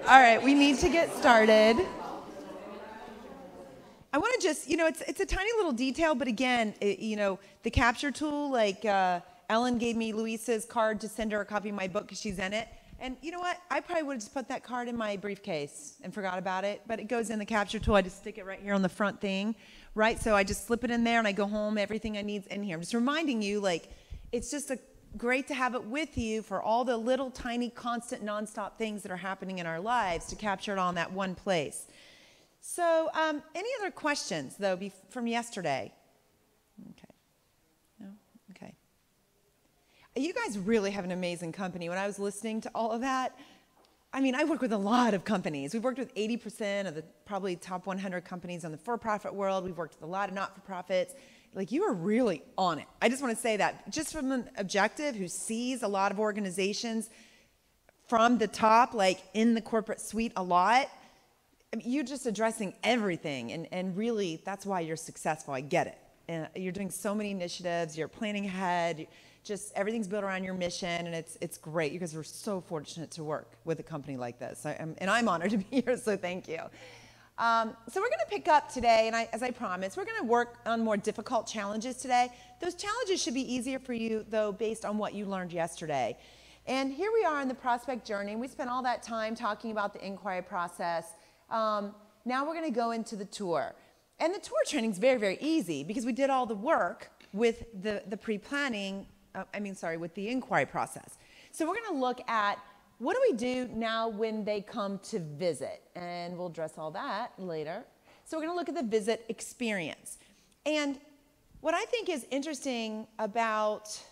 All right, we need to get started. I want to just, it's a tiny little detail, but again, the capture tool, like Ellen gave me Luisa's card to send her a copy of my book because she's in it. And you know what? I probably would have just put that card in my briefcase and forgot about it, but it goes in the capture tool. I just stick it right here on the front thing, right? So I just slip it in there and I go home, everything I need's in here. I'm just reminding you, it's just great to have it with you for all the little tiny constant nonstop things that are happening in our lives to capture it all in that one place. So any other questions though from yesterday? Okay. No? Okay. You guys really have an amazing company. When I was listening to all of that, I mean, I work with a lot of companies. We've worked with 80% of the probably top 100 companies in the for-profit world. We've worked with a lot of not-for-profits. You are really on it. I just want to say that just from an objective who sees a lot of organizations from the top, in the corporate suite a lot, I mean, you're just addressing everything. And really, that's why you're successful. I get it. And you're doing so many initiatives. You're planning ahead. Just everything's built around your mission. And it's great. You guys are so fortunate to work with a company like this. And I'm honored to be here, so thank you. So we're going to pick up today, and as I promised, we're going to work on more difficult challenges today. Those challenges should be easier for you, though, based on what you learned yesterday. And here we are in the prospect journey. We spent all that time talking about the inquiry process. Now we're going to go into the tour. And the tour training is very, very easy because we did all the work with the pre-planning, with the inquiry process. So we're going to look at what do we do now when they come to visit? And we'll address all that later. So we're going to look at the visit experience. And what I think is interesting about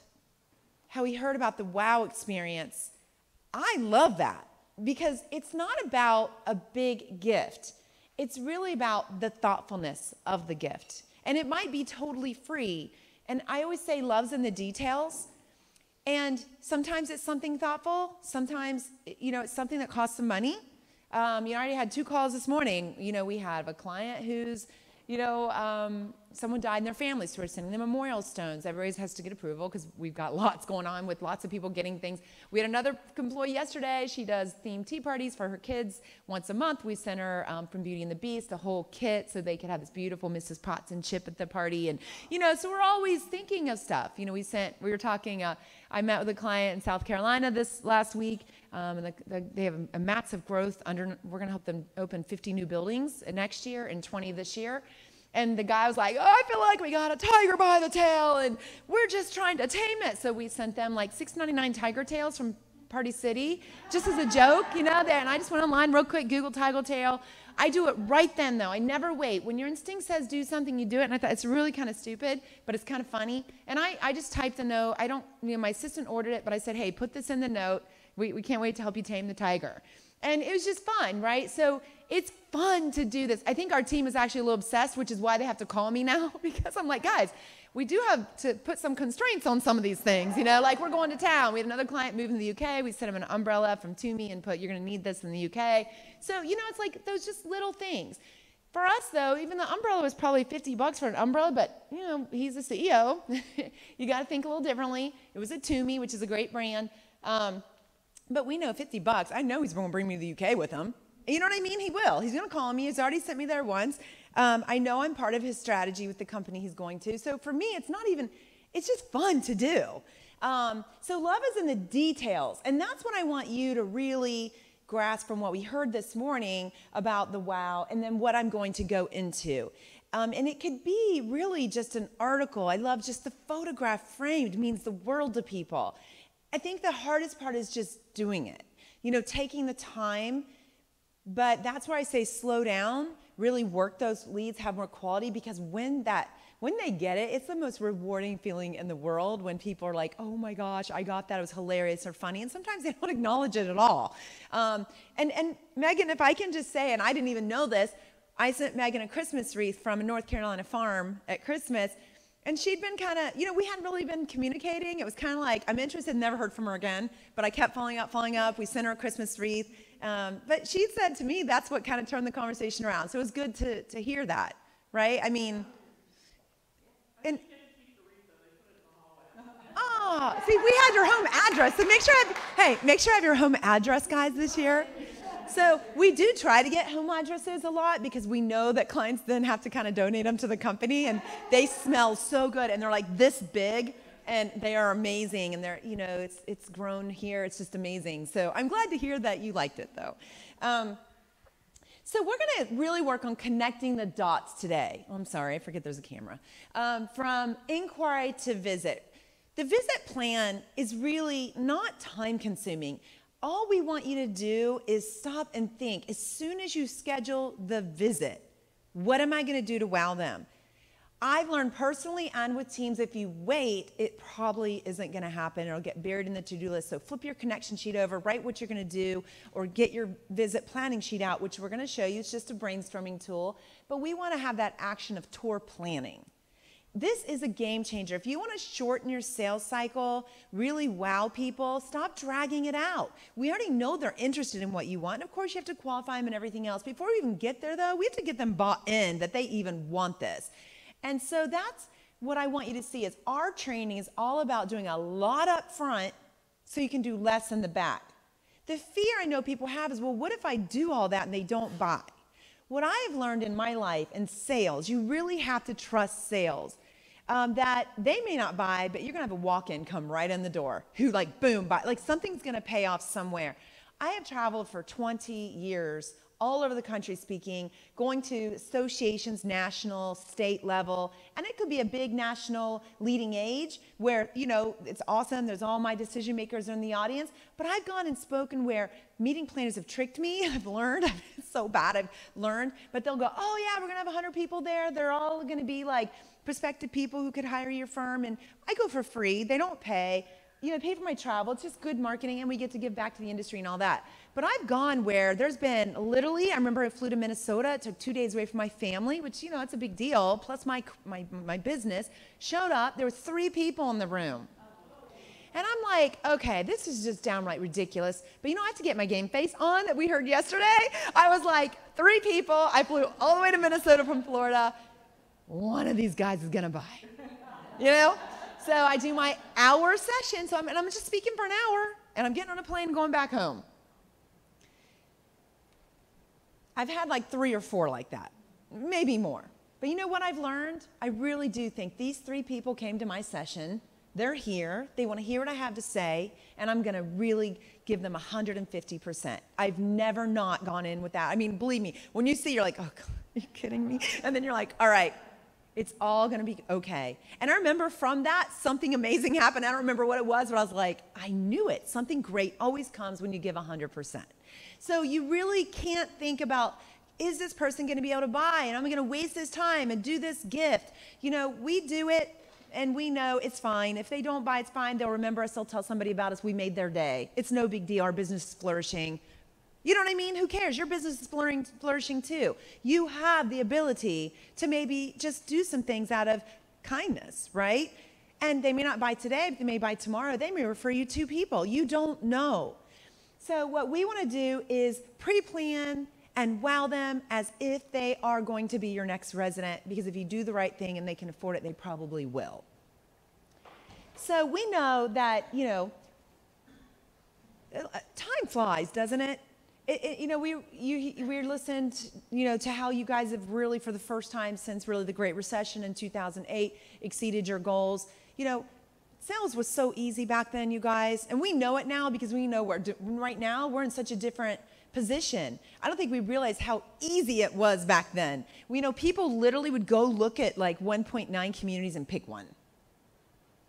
how we heard about the wow experience, I love that because it's not about a big gift. It's really about the thoughtfulness of the gift. And it might be totally free. And I always say love's in the details. And sometimes it's something thoughtful. Sometimes, it's something that costs some money. I already had 2 calls this morning. We have a client who's, someone died in their family, so we're sending them memorial stones. Everybody has to get approval because we've got lots going on with lots of people getting things. We had another employee yesterday. She does themed tea parties for her kids once a month. We sent her from Beauty and the Beast a whole kit so they could have this beautiful Mrs. Potts and chip at the party. And, so we're always thinking of stuff. We were talking, I met with a client in South Carolina this last week. And they have a massive growth. We're going to help them open 50 new buildings next year and 20 this year. And the guy was like, I feel like we got a tiger by the tail, and we're just trying to tame it. So we sent them $6.99 tiger tails from Party City, just as a joke, there. And I just went online real quick, Google tiger tail. I do it right then, though. I never wait. When your instinct says do something, you do it. And I thought it's really kind of stupid, but it's kind of funny. And I just typed a note. My assistant ordered it, but I said, hey, put this in the note. We can't wait to help you tame the tiger. And it was just fun, right? So it's fun to do this. I think our team is actually a little obsessed, which is why they have to call me now, because I'm like, guys, we do have to put some constraints on some of these things, we're going to town. We had another client moving to the UK. We sent him an umbrella from Toomey and put, you're going to need this in the UK. So, it's those just little things. For us, though, even the umbrella was probably $50 for an umbrella, but, he's the CEO. You got to think a little differently. It was a Toomey, which is a great brand. But we know $50, I know he's going to bring me to the UK with him. You know what I mean? He will. He's going to call me. He's already sent me there once. I know I'm part of his strategy with the company he's going to. So for me, it's just fun to do. So love is in the details. And that's what I want you to really grasp from what we heard this morning about the wow and then what I'm going to go into. And it could be really just an article. I love just the photograph framed means the world to people. I think the hardest part is just doing it, taking the time. But that's where I say slow down, really work those leads, have more quality, because when they get it, it's the most rewarding feeling in the world when people are like, oh my gosh, I got that, it was hilarious or funny. And sometimes they don't acknowledge it at all. And Megan, if I can just say, and I didn't even know this, I sent Megan a Christmas wreath from a North Carolina farm at Christmas. And she'd been kind of, we hadn't really been communicating. It was kind of like, I'm interested, never heard from her again. But I kept following up. We sent her a Christmas wreath. But she said to me, that's what kind of turned the conversation around. So it was good to hear that, right? I mean, and oh, see, we had your home address. So make sure I have your home address, guys, this year. So we do try to get home addresses a lot because we know that clients then have to kind of donate them to the company, and they smell so good, and they're like this big, and they are amazing, and they're, it's grown here. It's just amazing. So I'm glad to hear that you liked it, though. So we're going to really work on connecting the dots today. Oh, I'm sorry, I forget there's a camera. From inquiry to visit. The visit plan is really not time consuming. All we want you to do is stop and think. As soon as you schedule the visit, what am I going to do to wow them? I've learned personally and with teams, if you wait, it probably isn't going to happen. It'll get buried in the to-do list. So flip your connection sheet over, write what you're going to do, or get your visit planning sheet out, which we're going to show you. It's just a brainstorming tool. But we want to have that action of tour planning. This is a game changer. If you want to shorten your sales cycle, really wow people, stop dragging it out. We already know they're interested in what you want. And of course, you have to qualify them and everything else. Before we even get there, though, we have to get them bought in that they even want this. And so that's what I want you to see is our training is all about doing a lot up front so you can do less in the back. The fear I know people have is, well, what if I do all that and they don't buy? What I've learned in my life in sales, you really have to trust sales. That they may not buy, but you're going to have a walk-in come right in the door who like, boom, buy. Like something's going to pay off somewhere. I have traveled for 20 years all over the country speaking, going to associations, national, state level, and it could be a big national leading age where, it's awesome. There's all my decision makers in the audience, but I've gone and spoken where meeting planners have tricked me. I've learned, it's so bad I've learned, but they'll go, oh yeah, we're gonna have 100 people there. They're all gonna be like prospective people who could hire your firm, and I go for free. They don't pay. Pay for my travel. It's just good marketing, and we get to give back to the industry and all that. But I've gone where there's been literally, I remember I flew to Minnesota. It took 2 days away from my family, which, it's a big deal. Plus my business showed up. There were 3 people in the room. And I'm like, okay, this is just downright ridiculous. But I have to get my game face on that we heard yesterday. I was like, 3 people. I flew all the way to Minnesota from Florida. One of these guys is going to buy, So I do my hour session, and I'm just speaking for an hour, and I'm getting on a plane and going back home. I've had like 3 or 4 like that, maybe more. But you know what I've learned? I really do think these 3 people came to my session. They're here. They want to hear what I have to say, and I'm going to really give them 150%. I've never not gone in with that. I mean, believe me, when you see, you're like, oh, God, are you kidding me? And then you're like, all right. It's all going to be okay. And I remember from that, something amazing happened. I don't remember what it was, but I was like, I knew it. Something great always comes when you give 100%. So you really can't think about, is this person going to be able to buy? And I'm going to waste this time and do this gift. We do it, and we know it's fine. If they don't buy, it's fine. They'll remember us. They'll tell somebody about us. We made their day. It's no big deal. Our business is flourishing. You know what I mean? Who cares? Your business is flourishing too. You have the ability to maybe just do some things out of kindness, right? And they may not buy today, but they may buy tomorrow. They may refer you to people. You don't know. So what we want to do is pre-plan and wow them as if they are going to be your next resident, because if you do the right thing and they can afford it, they probably will. So we know that, time flies, doesn't it? We listened, to how you guys have really, for the first time since really the Great Recession in 2008, exceeded your goals. Sales was so easy back then, you guys, and we know it now because we know right now we're in such a different position. I don't think we realized how easy it was back then. People literally would go look at like 1.9 communities and pick one.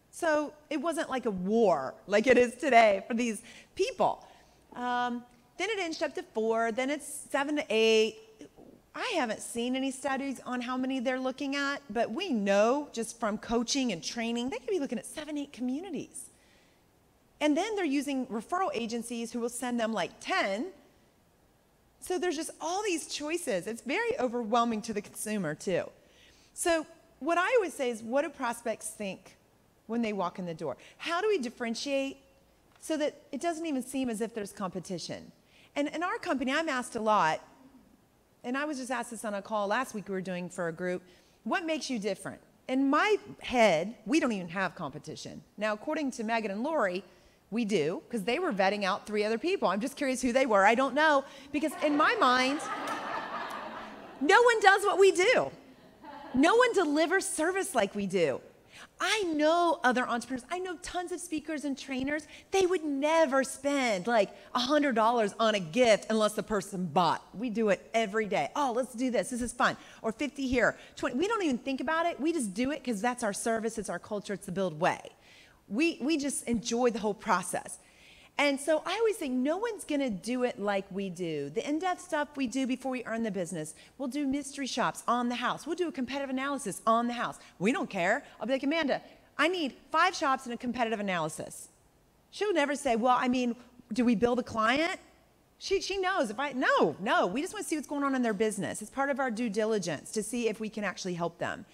So it wasn't like a war like it is today for these people. Then it inched up to 4, then it's 7 to 8. I haven't seen any studies on how many they're looking at, but we know just from coaching and training, they could be looking at 7, 8 communities. And then they're using referral agencies who will send them like 10. So there's just all these choices. It's very overwhelming to the consumer too. So what I always say is, what do prospects think when they walk in the door? How do we differentiate so that it doesn't even seem as if there's competition? And in our company, I'm asked a lot, and I was just asked this on a call last week we were doing for a group, what makes you different? In my head, we don't even have competition. Now, according to Megan and Lori, We do, because they were vetting out 3 other people. I'm just curious who they were. I don't know, because in my mind, no one does what we do. No one delivers service like we do. I know other entrepreneurs. I know tons of speakers and trainers. They would never spend like $100 on a gift unless the person bought. We do it every day. Oh, let's do this. This is fun. Or 50 here, 20. We don't even think about it. We just do it because that's our service. It's our culture. It's the Build way. We just enjoy the whole process. And so I always think no one's going to do it like we do. The in-depth stuff we do before we earn the business. We'll do mystery shops on the house. We'll do a competitive analysis on the house. We don't care. I'll be like, Amanda, I need 5 shops and a competitive analysis. She'll never say, well, I mean, do we build a client? She knows. No, we just want to see what's going on in their business. It's part of our due diligence to see if we can actually help them.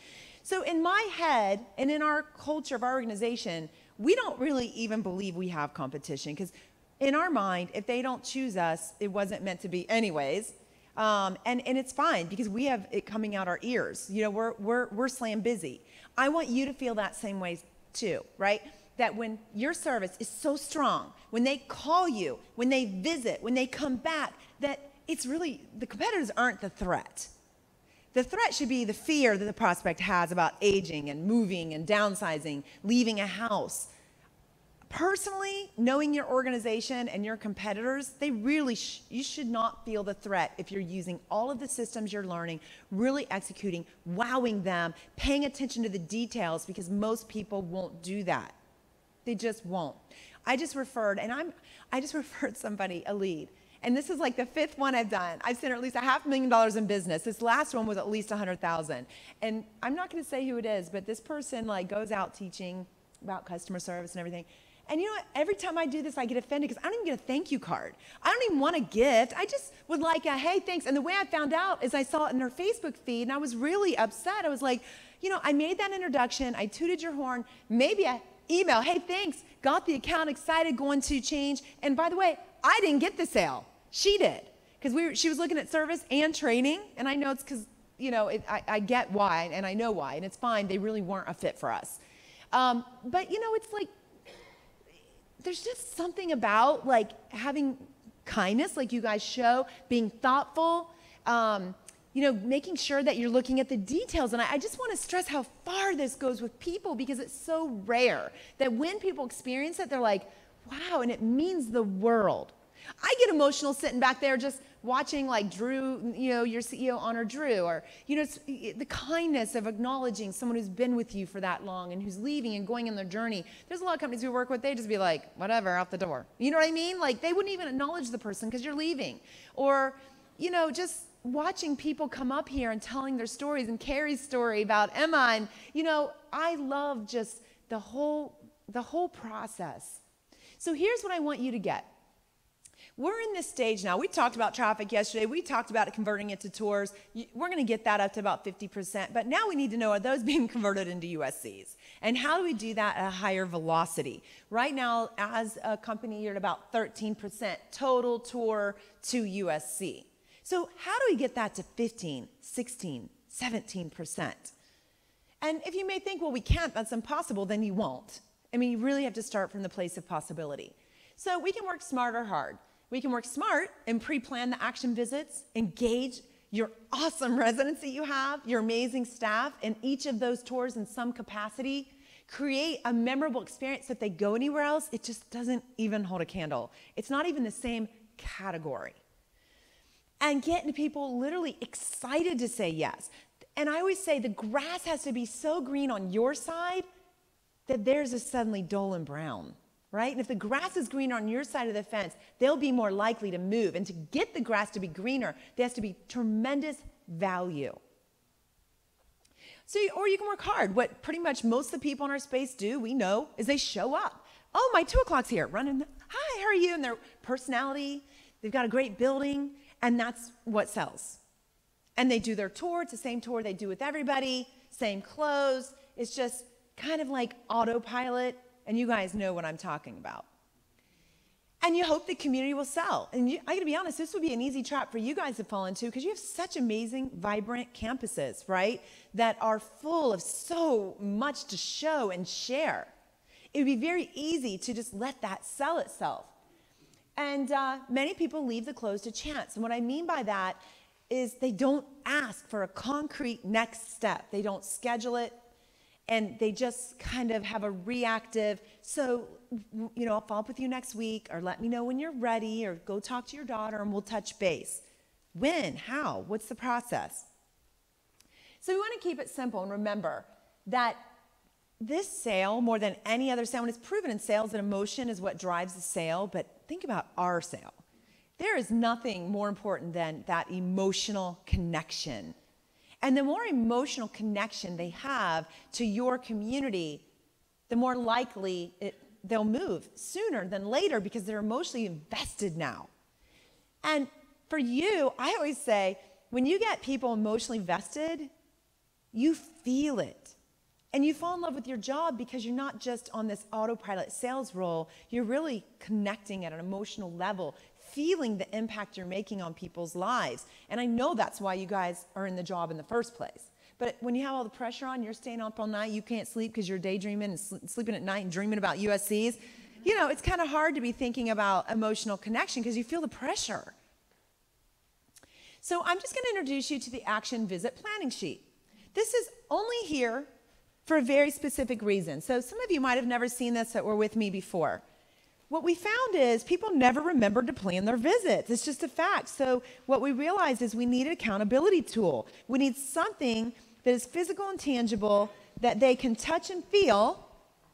So in my head and in our culture of our organization, we don't really even believe we have competition, because in our mind, if they don't choose us, it wasn't meant to be anyways. And it's fine, because we have it coming out our ears. You know, we're slam busy. I want you to feel that same way too, right? That when your service is so strong, when they call you, when they visit, when they come back, that it's really, the competitors aren't the threat. The threat should be the fear that the prospect has about aging and moving and downsizing, leaving a house. Personally, knowing your organization and your competitors, they really, you should not feel the threat if you're using all of the systems you're learning, really executing, wowing them, paying attention to the details, because most people won't do that. They just won't. I just referred somebody a lead. And this is like the 5th one I've done. I've sent her at least $500,000 in business. This last one was at least 100,000. And I'm not going to say who it is, but this person like goes out teaching about customer service and everything. And you know what? Every time I do this, I get offended because I don't even get a thank you card. I don't even want a gift. I just would like a, hey, thanks. And the way I found out is I saw it in her Facebook feed, and I was really upset. I was like, you know, I made that introduction. I tooted your horn. Maybe a email, hey, thanks. Got the account excited, going to change. And by the way, I didn't get the sale. She did, because she was looking at service and training, and I know it's because, you know, I get why, and I know why, and it's fine. They really weren't a fit for us. But, you know, it's like, there's just something about, like, having kindness, like you guys show, being thoughtful, you know, making sure that you're looking at the details. And I just want to stress how far this goes with people, because it's so rare that when people experience it, they're like, wow, and it means the world. I get emotional sitting back there just watching like Drew, you know, your CEO honor Drew, or, you know, the kindness of acknowledging someone who's been with you for that long and who's leaving and going on their journey. There's a lot of companies we work with, they just be like, whatever, out the door. You know what I mean? Like they wouldn't even acknowledge the person because you're leaving. Or, you know, just watching people come up here and telling their stories, and Carrie's story about Emma. And, you know, I love just the whole process. So here's what I want you to get. We're in this stage now. We talked about traffic yesterday. We talked about it, converting it to tours. We're going to get that up to about 50%. But now we need to know, are those being converted into USCs? And how do we do that at a higher velocity? Right now, as a company, you're at about 13% total tour to USC. So how do we get that to 15, 16, 17%? And if you may think, well, we can't, that's impossible, then you won't. I mean, you really have to start from the place of possibility. So we can work smart or hard. We can work smart and pre-plan the action visits, engage your awesome residents that you have, your amazing staff in each of those tours in some capacity, create a memorable experience that if they go anywhere else, it just doesn't even hold a candle. It's not even the same category. And getting people literally excited to say yes. And I always say the grass has to be so green on your side that theirs is suddenly dull and brown. Right? And if the grass is greener on your side of the fence, they'll be more likely to move. And to get the grass to be greener, there has to be tremendous value. So, or you can work hard. What pretty much most of the people in our space do, we know, is they show up. Oh, my 2 o'clock's here. Running, hi, how are you? And their personality, they've got a great building, and that's what sells. And they do their tour. It's the same tour they do with everybody, same clothes. It's just kind of like autopilot. And you guys know what I'm talking about. And you hope the community will sell. And I gotta be honest, this would be an easy trap for you guys to fall into, because you have such amazing, vibrant campuses, right? That are full of so much to show and share. it would be very easy to just let that sell itself. And many people leave the close to chance. And what I mean by that is they don't ask for a concrete next step. They don't schedule it, and they just kind of have a reactive, so, I'll follow up with you next week, or let me know when you're ready, or go talk to your daughter and we'll touch base. When? How? What's the process? So we want to keep it simple and remember that this sale, more than any other sale, and it's proven in sales that emotion is what drives the sale, but think about our sale. There is nothing more important than that emotional connection. And the more emotional connection they have to your community, the more likely they'll move sooner than later because they're emotionally invested now. And for you, I always say, when you get people emotionally vested, you feel it. And you fall in love with your job because you're not just on this autopilot sales role, you're really connecting at an emotional level, feeling the impact you're making on people's lives. And I know that's why you guys are in the job in the first place. But when you have all the pressure on, you're staying up all night, you can't sleep because you're daydreaming and sleeping at night and dreaming about USCs, it's kind of hard to be thinking about emotional connection because you feel the pressure. So I'm just going to introduce you to the Action Visit Planning Sheet. This is only here for a very specific reason. So some of you might have never seen this that were with me before. What we found is people never remembered to plan their visits. It's just a fact. So what we realized is we need an accountability tool. We need something that is physical and tangible that they can touch and feel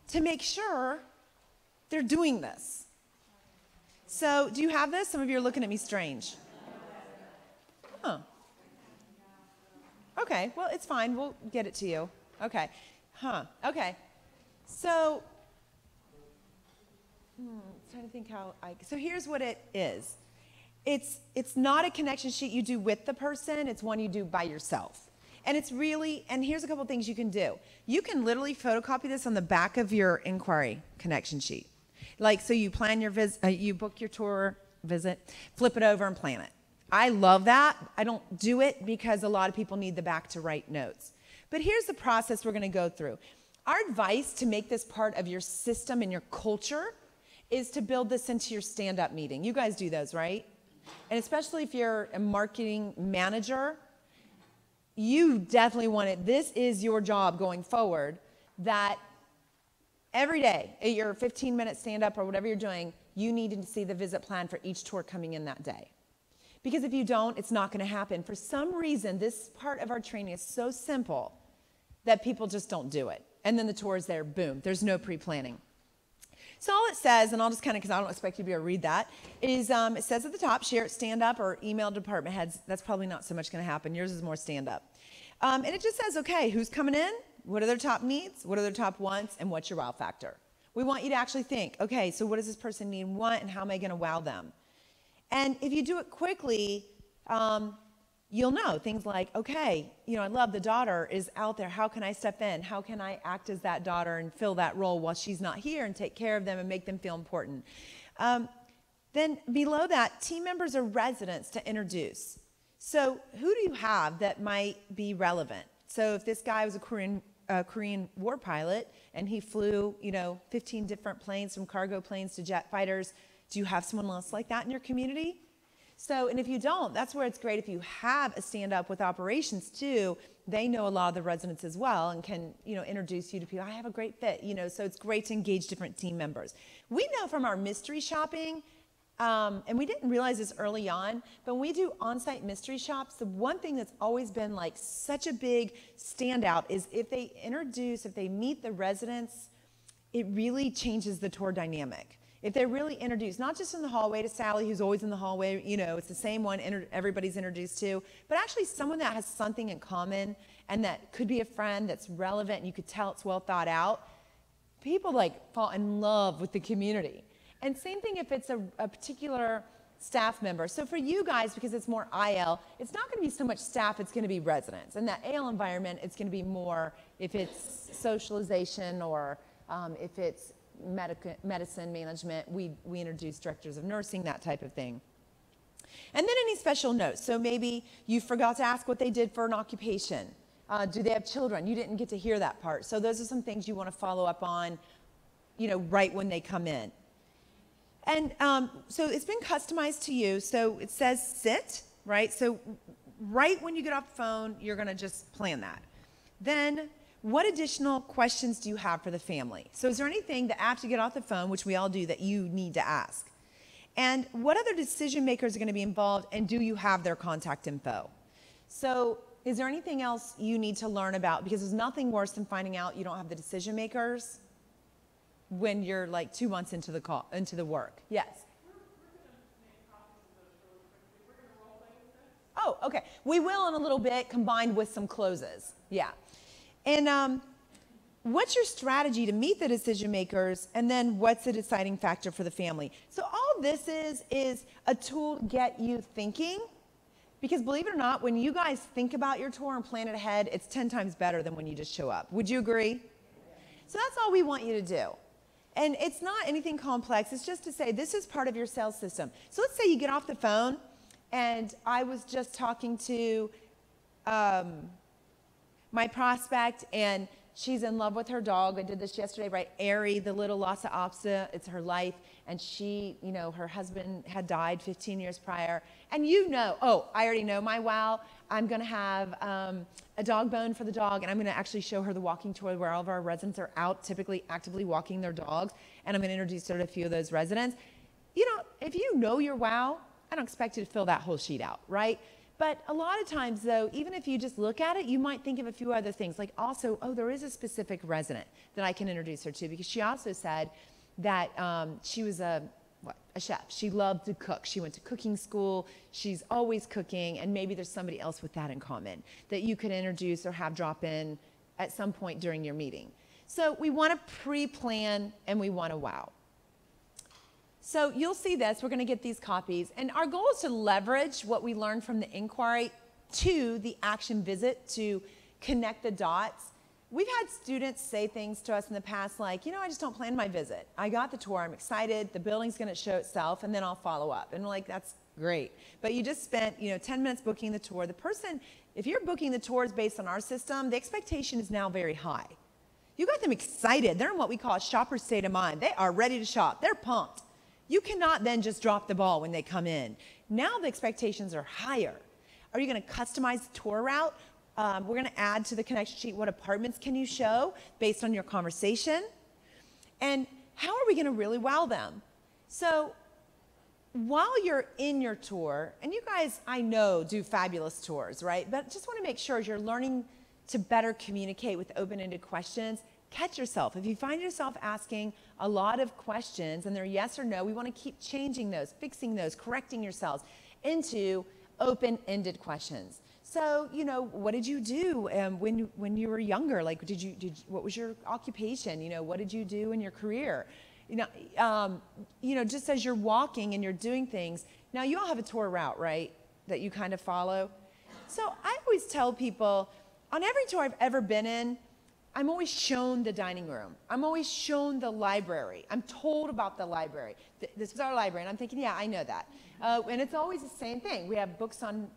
to make sure they're doing this. So do you have this? Some of you are looking at me strange. Huh. Okay, well, it's fine. We'll get it to you. Okay. Okay. So, trying to think so here's what it is. It's not a connection sheet you do with the person. It's one you do by yourself. And and here's a couple things you can do. You can literally photocopy this on the back of your inquiry connection sheet. So you plan your you book your tour visit, flip it over and plan it. I love that. I don't do it because a lot of people need the back to write notes. But here's the process we're going to go through. Our advice to make this part of your system and your culture is to build this into your stand-up meeting. You guys do those, right? And especially if you're a marketing manager, you definitely want it. This is your job going forward, that every day at your 15-minute stand-up or whatever you're doing, you need to see the visit plan for each tour coming in that day. Because if you don't, it's not going to happen. For some reason, this part of our training is so simple that people just don't do it. And then the tour is there, boom, there's no pre-planning. So all it says, and I'll just kind of, because I don't expect you to be able to read that, is it says at the top, share it, stand up, or email department heads. That's probably not so much going to happen. Yours is more stand up. And it just says, okay, who's coming in? What are their top needs? What are their top wants? And what's your wow factor? We want you to actually think, okay, so what does this person need and want, and how am I going to wow them? And if you do it quickly, you'll know things like, okay, I love the daughter is out there. How can I step in? How can I act as that daughter and fill that role while she's not here and take care of them and make them feel important? Then below that, team members or residents to introduce. So who do you have that might be relevant? So if this guy was a Korean war pilot and he flew, 15 different planes, from cargo planes to jet fighters, do you have someone else like that in your community? So, and if you don't, that's where it's great if you have a stand-up with operations too. They know a lot of the residents as well and can, introduce you to people. I have a great fit, so it's great to engage different team members. We know from our mystery shopping, and we didn't realize this early on, but when we do on-site mystery shops, the one thing that's always been like such a big standout is if they meet the residents, it really changes the tour dynamic. If they're really introduced, not just in the hallway to Sally, who's always in the hallway, it's the same one everybody's introduced to, but actually someone that has something in common and that could be a friend that's relevant and you could tell it's well thought out, people fall in love with the community. And same thing if it's a particular staff member. So for you guys, because it's more IL, it's not going to be so much staff, it's going to be residents. And that AL environment, it's going to be more if it's socialization or if it's medicine management, we introduce directors of nursing, that type of thing. And then any special notes. So maybe you forgot to ask what they did for an occupation. Do they have children? You didn't get to hear that part. So those are some things you want to follow up on, right when they come in. And so it's been customized to you. So it says sit, right? So right when you get off the phone, you're going to just plan that. Then what additional questions do you have for the family? So is there anything that after you get off the phone, which we all do, that you need to ask? And what other decision makers are going to be involved, and do you have their contact info? So is there anything else you need to learn about? Because there's nothing worse than finding out you don't have the decision makers when you're like 2 months into the work. Yes. Oh, okay. We will in a little bit, combined with some closes. Yeah. And what's your strategy to meet the decision makers, and then what's the deciding factor for the family? So all this is a tool to get you thinking, because believe it or not, when you guys think about your tour and plan it ahead, it's 10 times better than when you just show up. Would you agree? So that's all we want you to do. And it's not anything complex. It's just to say this is part of your sales system. So let's say you get off the phone, and I was just talking to my prospect, and she's in love with her dog. I did this yesterday, right? Ari, the little Lhasa Apso, it's her life. And she, her husband had died 15 years prior. And I already know my wow. I'm going to have a dog bone for the dog, and I'm going to actually show her the walking tour where all of our residents are out typically actively walking their dogs. And I'm going to introduce her to a few of those residents. If you know your wow, I don't expect you to fill that whole sheet out, right? But a lot of times, though, even if you just look at it, you might think of a few other things. Like also, there is a specific resident that I can introduce her to, because she also said that she was a chef. She loved to cook. She went to cooking school. She's always cooking, and maybe there's somebody else with that in common that you could introduce or have drop in at some point during your meeting. So we want to pre-plan, and we want to wow. So you'll see this. We're going to get these copies. And our goal is to leverage what we learned from the inquiry to the action visit to connect the dots. We've had students say things to us in the past like, I just don't plan my visit. I got the tour. I'm excited. The building's going to show itself, and then I'll follow up. And we're like, that's great. But you just spent 10 minutes booking the tour. The person, if you're booking the tours based on our system, the expectation is now very high. You got them excited. They're in what we call a shopper state of mind. They are ready to shop. They're pumped. You cannot then just drop the ball when they come in. Now the expectations are higher. Are you going to customize the tour route? We're going to add to the connection sheet what apartments can you show based on your conversation. And how are we going to really wow them? So while you're in your tour, and you guys, I know, do fabulous tours, right? But just want to make sure as you're learning to better communicate with open-ended questions, catch yourself. If you find yourself asking a lot of questions and they're yes or no, we want to keep changing those, fixing those, correcting yourselves into open-ended questions. So, what did you do when you were younger? Like, what was your occupation? What did you do in your career? Just as you're walking and you're doing things. Now, you all have a tour route, right, that you kind of follow? So I always tell people, on every tour I've ever been in, I'm always shown the dining room. I'm always shown the library. I'm told about the library. This is our library, and I'm thinking, yeah, I know that. And it's always the same thing. We have books on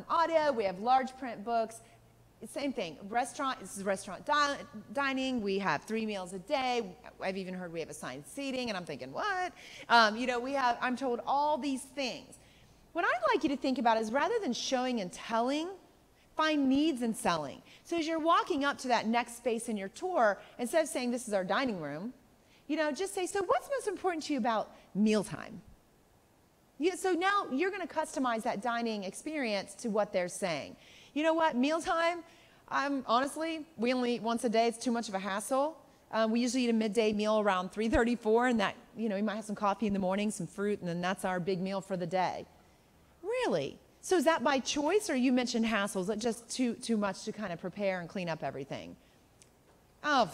audio. We have large print books. Same thing. Restaurant. This is restaurant dining. We have 3 meals a day. I've even heard we have assigned seating, and I'm thinking, what? I'm told all these things. What I'd like you to think about is rather than showing and telling, find needs in selling. So as you're walking up to that next space in your tour, instead of saying this is our dining room, just say, so what's most important to you about mealtime? So now you're going to customize that dining experience to what they're saying. You know what? Mealtime, honestly, we only eat once a day. It's too much of a hassle. We usually eat a midday meal around 3:34, and that, we might have some coffee in the morning, some fruit, and then that's our big meal for the day. Really? So is that by choice, or you mentioned hassles? Is that just too much to kind of prepare and clean up everything? Oh,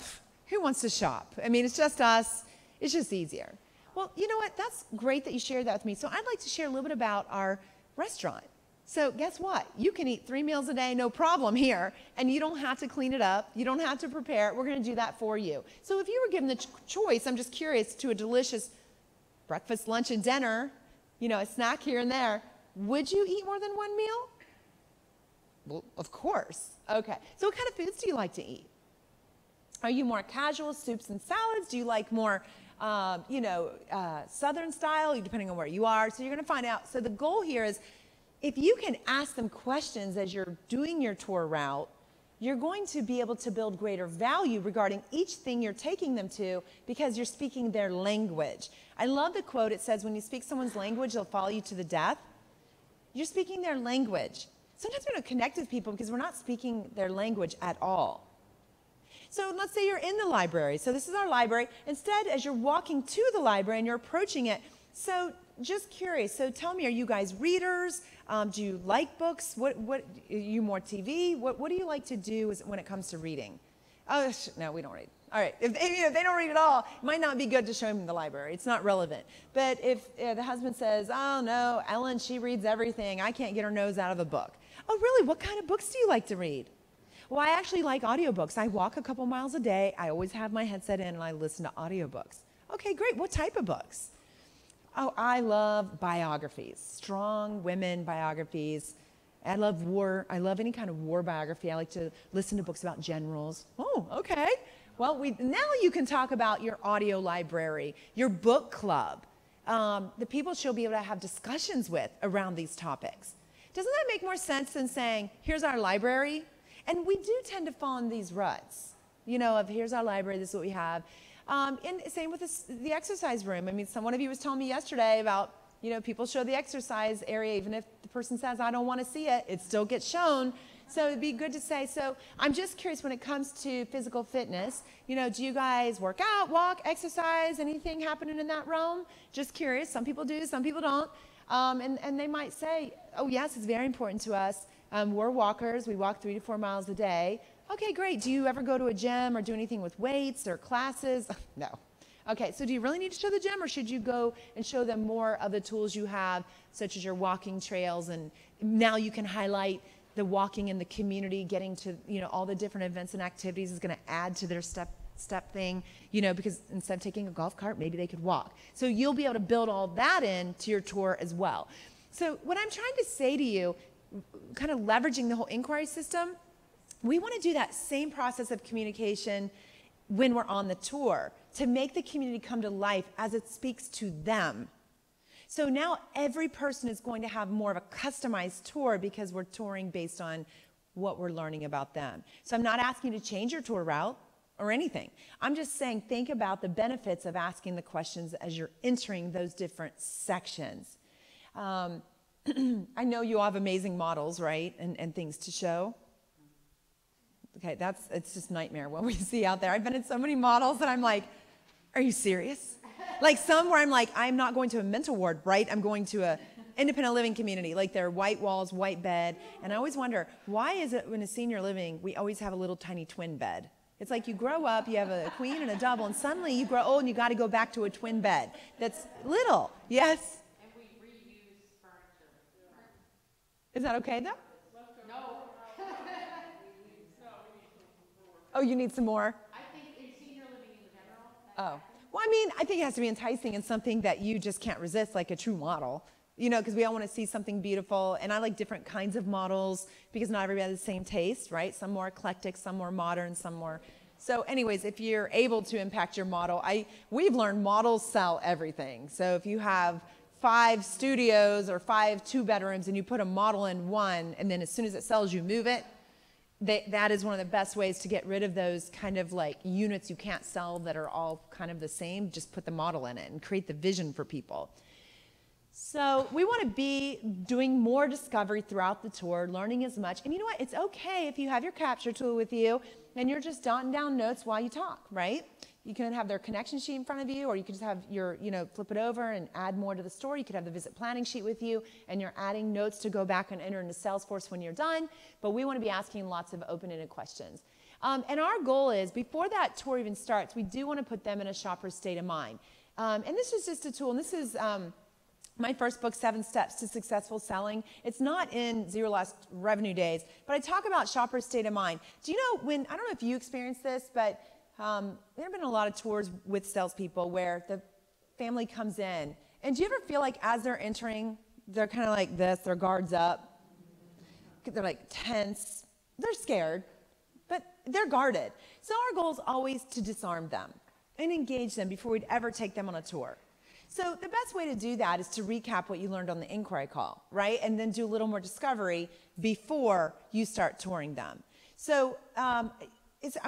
who wants to shop? I mean, it's just us. It's just easier. Well, you know what? That's great that you shared that with me. So I'd like to share a little bit about our restaurant. So guess what? You can eat 3 meals a day, no problem here, and you don't have to clean it up. You don't have to prepare it. We're going to do that for you. So if you were given the choice, I'm just curious, to a delicious breakfast, lunch, and dinner, a snack here and there, would you eat more than 1 meal? Well, of course. Okay. So what kind of foods do you like to eat? Are you more casual, soups and salads? Do you like more, Southern style, depending on where you are? So you're going to find out. So the goal here is if you can ask them questions as you're doing your tour route, you're going to be able to build greater value regarding each thing you're taking them to because you're speaking their language. I love the quote. It says, when you speak someone's language, they'll follow you to the death. You're speaking their language. Sometimes we don't connect with people because we're not speaking their language at all. So let's say you're in the library. So this is our library. Instead, as you're walking to the library and you're approaching it, so just curious. So tell me, are you guys readers? Do you like books? What are you more TV? What do you like to do when it comes to reading? Oh, no, we don't read. All right, if they don't read at all, it might not be good to show them the library. It's not relevant. But if the husband says, oh no, Ellen, she reads everything. I can't get her nose out of a book. Oh really, what kind of books do you like to read? Well, I actually like audiobooks. I walk a couple miles a day. I always have my headset in and I listen to audiobooks. Okay, great, what type of books? Oh, I love biographies, strong women biographies. I love war. I love any kind of war biography. I like to listen to books about generals. Oh, okay. Well, now you can talk about your audio library, your book club, the people she'll be able to have discussions with around these topics. Doesn't that make more sense than saying, here's our library? And we do tend to fall in these ruts, of here's our library, this is what we have. And same with the exercise room. I mean, one of you was telling me yesterday about, people show the exercise area, even if the person says, I don't want to see it, it still gets shown. So it'd be good to say, so I'm just curious when it comes to physical fitness, do you guys work out, walk, exercise, anything happening in that realm? Just curious. Some people do, some people don't. And they might say, oh yes, it's very important to us. We're walkers. We walk 3 to 4 miles a day. Okay, great. Do you ever go to a gym or do anything with weights or classes? No. Okay, so do you really need to show the gym or should you go and show them more of the tools you have, such as your walking trails, and now you can highlight the walking in the community, getting to, all the different events and activities is going to add to their step thing, because instead of taking a golf cart, maybe they could walk. So you'll be able to build all that into your tour as well. So what I'm trying to say to you, kind of leveraging the whole inquiry system, we want to do that same process of communication when we're on the tour to make the community come to life as it speaks to them. So now every person is going to have more of a customized tour because we're touring based on what we're learning about them. So I'm not asking you to change your tour route or anything. I'm just saying think about the benefits of asking the questions as you're entering those different sections. I know you all have amazing models, right, and things to show. Okay, it's just nightmare what we see out there. I've been in so many models that I'm like, are you serious? Like some where I'm like, I'm not going to a mental ward, right? I'm going to a independent living community. Like they're white walls, white bed. And I always wonder, why is it when a senior living, we always have a little tiny twin bed? It's like you grow up, you have a queen and a double, and suddenly you grow old and you got to go back to a twin bed. That's little. Yes? And we reuse furniture. Is that okay though? No. Oh, you need some more? I think in senior living in general. Oh. Well, I mean, I think it has to be enticing and something that you just can't resist, like a true model. Because we all want to see something beautiful. And I like different kinds of models because not everybody has the same taste, right? Some more eclectic, some more modern, some more. So anyways, if you're able to impact your model, we've learned models sell everything. So if you have 5 studios or 5 2-bedrooms and you put a model in one, and then as soon as it sells, you move it, that is one of the best ways to get rid of those kind of like units you can't sell that are all kind of the same. Just put the model in it and create the vision for people. So we want to be doing more discovery throughout the tour, learning as much. And you know what? It's okay if you have your capture tool with you and you're just jotting down notes while you talk, right? You can have their connection sheet in front of you, or you can just have your, flip it over and add more to the story. You could have the visit planning sheet with you, and you're adding notes to go back and enter into Salesforce when you're done. But we want to be asking lots of open-ended questions. And our goal is, before that tour even starts, we do want to put them in a shopper's state of mind. And this is just a tool, and this is my first book, 7 Steps to Successful Selling. It's not in Zero Lost Revenue Days, but I talk about shopper's state of mind. Do you know when, I don't know if you experienced this, but there have been a lot of tours with salespeople where the family comes in, and do you ever feel like as they're entering, they're kind of like this, their guards up, they're like tense, they're scared, but they're guarded. So our goal is always to disarm them and engage them before we'd ever take them on a tour. So the best way to do that is to recap what you learned on the inquiry call, right? And then do a little more discovery before you start touring them. So I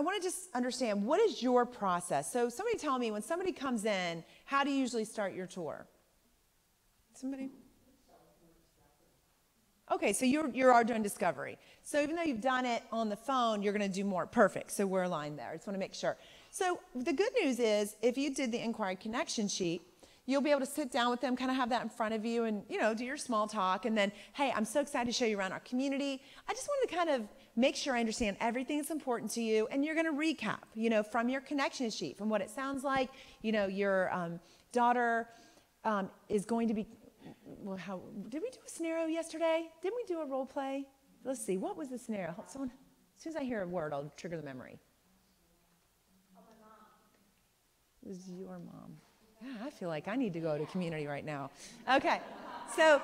want to just understand, what is your process? So somebody tell me, when somebody comes in, how do you usually start your tour? Somebody? Okay, so you are doing discovery. So even though you've done it on the phone, you're going to do more. Perfect. So we're aligned there. I just want to make sure. So the good news is, if you did the inquiry connection sheet, you'll be able to sit down with them, kind of have that in front of you, and do your small talk. And then, hey, I'm so excited to show you around our community. I just wanted to kind of make sure I understand everything that's important to you, and you're going to recap, from your connection sheet, from what it sounds like. Your daughter is going to be. Well, did we do a scenario yesterday? Didn't we do a role play? Let's see. What was the scenario? Someone, as soon as I hear a word, I'll trigger the memory. Oh, my mom. It was your mom. Yeah, I feel like I need to go to community right now. Okay. So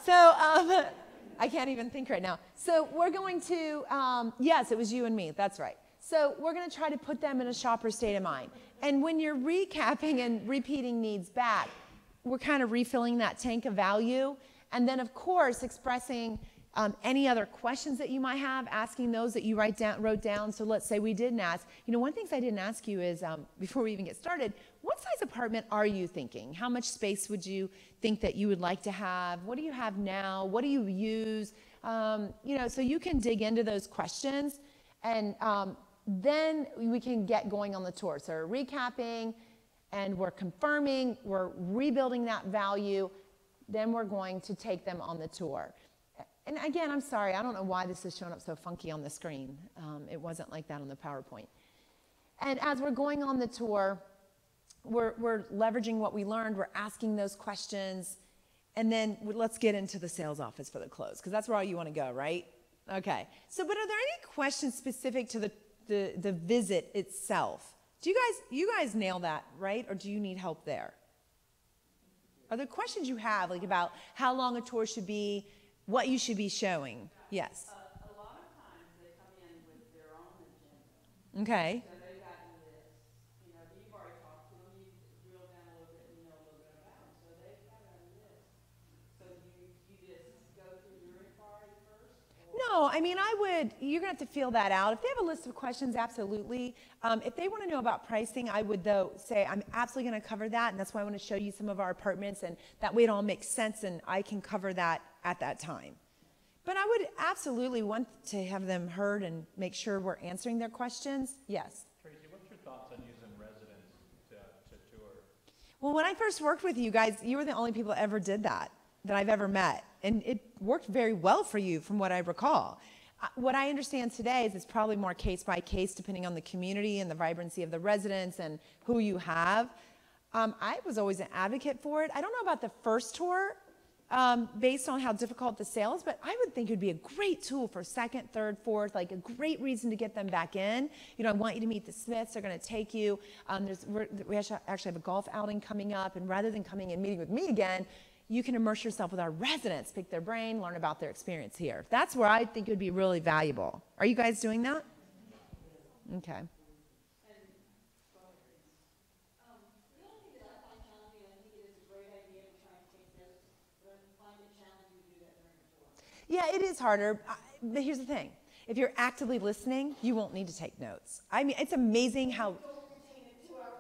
I can't even think right now. So we're going to, yes, it was you and me. That's right. So we're going to try to put them in a shopper state of mind. And when you're recapping and repeating needs back, we're kind of refilling that tank of value. And then, of course, expressing any other questions that you might have, asking those that you wrote down. So let's say we didn't ask. One of the things I didn't ask you is, before we even get started, what size apartment are you thinking? How much space would you think that you would like to have? What do you have now? What do you use? So you can dig into those questions, and then we can get going on the tour. So we're recapping, and we're confirming, we're rebuilding that value, then we're going to take them on the tour. And again, I'm sorry, I don't know why this is showing up so funky on the screen. It wasn't like that on the PowerPoint. And as we're going on the tour, we're leveraging what we learned, we're asking those questions, and then let's get into the sales office for the close, because that's where all you want to go, right? Okay. So, but are there any questions specific to the visit itself? Do you guys nail that, right? Or do you need help there? Are there questions you have, like about how long a tour should be, what you should be showing? Yes. A lot of times they come in with their own agenda. Okay. So they've got this, you've already talked to them, you drill down a little bit and you know a little bit about them. So they've got a list. So you just go through your inquiry first? No, you're going to have to feel that out. If they have a list of questions, absolutely. If they want to know about pricing, I would, though, say I'm absolutely going to cover that, and that's why I want to show you some of our apartments, and that way it all makes sense, and I can cover that at that time. But I would absolutely want to have them heard and make sure we're answering their questions. Yes? Tracy, what's your thoughts on using residents to tour? Well, when I first worked with you guys, you were the only people that ever did that I've ever met. And it worked very well for you from what I recall. What I understand today is it's probably more case by case depending on the community and the vibrancy of the residents and who you have. I was always an advocate for it. I don't know about the first tour based on how difficult the sale is, but I would think it would be a great tool for second, third, fourth, like a great reason to get them back in. I want you to meet the Smiths. They're going to take you. We actually have a golf outing coming up, and rather than coming and meeting with me again, you can immerse yourself with our residents, pick their brain, learn about their experience here. That's where I think it would be really valuable. Are you guys doing that? Okay. The only thing that I find challenging, I think it is a great idea to try and take notes, but I find it challenging to do that during a tour. Yeah, it is harder. But here's the thing. If you're actively listening, you won't need to take notes. It's amazing how...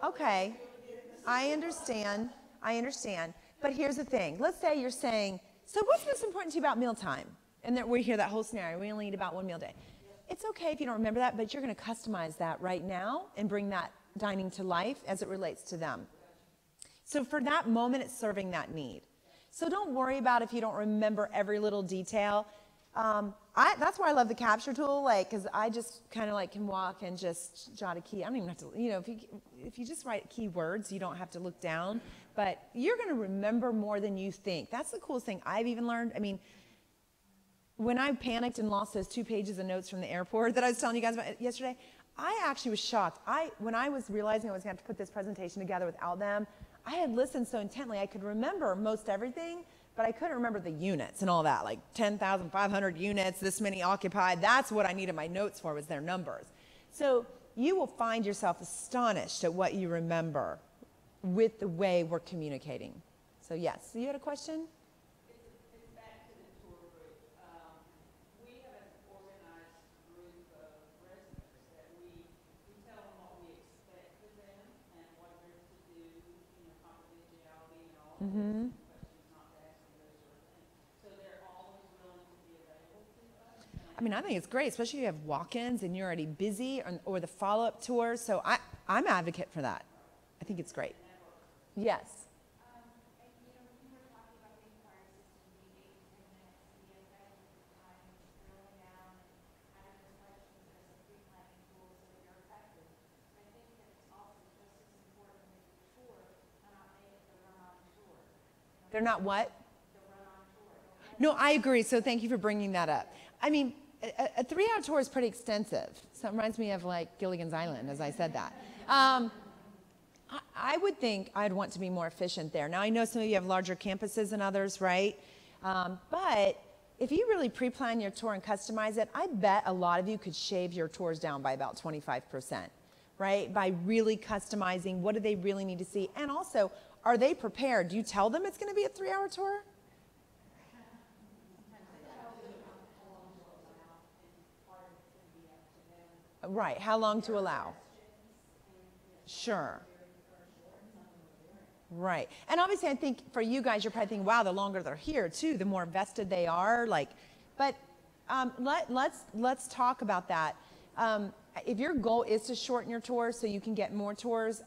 Okay. I understand. But here's the thing. Let's say you're saying, so what's most important to you about mealtime? And we hear that whole scenario. We only eat about one meal a day. It's okay if you don't remember that, but you're going to customize that right now and bring that dining to life as it relates to them. So for that moment, it's serving that need. So don't worry about if you don't remember every little detail. That's why I love the capture tool, because I just kind of can walk and just jot a key. I don't even have to, if you just write keywords, you don't have to look down. But you're going to remember more than you think. That's the coolest thing I've even learned. When I panicked and lost those 2 pages of notes from the airport that I was telling you guys about yesterday, I actually was shocked. When I was realizing I was going to have to put this presentation together without them, I had listened so intently I could remember most everything, but I couldn't remember the units and all that, like 10,500 units, this many occupied. That's what I needed my notes for, was their numbers. So you will find yourself astonished at what you remember with the way we're communicating. So yes, you had a question? It's back to the tour group. We have an organized group of residents that we tell them what we expect of them and what they're to do, confidentiality and all of those questions not to ask and those sort of things. So they're always willing to be available to us. I mean, I think it's great, especially if you have walk-ins and you're already busy, or the follow-up tours. So I'm an advocate for that. I think it's great. Yes. They're not what? No, I agree. So thank you for bringing that up. I mean, a 3-hour tour is pretty extensive. So it reminds me of like Gilligan's Island, as I said that. I would think I'd want to be more efficient there. Now, I know some of you have larger campuses than others, right? But if you really pre-plan your tour and customize it, I bet a lot of you could shave your tours down by about 25%, right? By really customizing, what do they really need to see? And also, are they prepared? Do you tell them it's going to be a 3-hour tour? Right, how long to allow? Sure. Right. And obviously, I think for you guys, you're probably thinking, wow, the longer they're here, too, the more vested they are. But let's talk about that. If your goal is to shorten your tours so you can get more tours,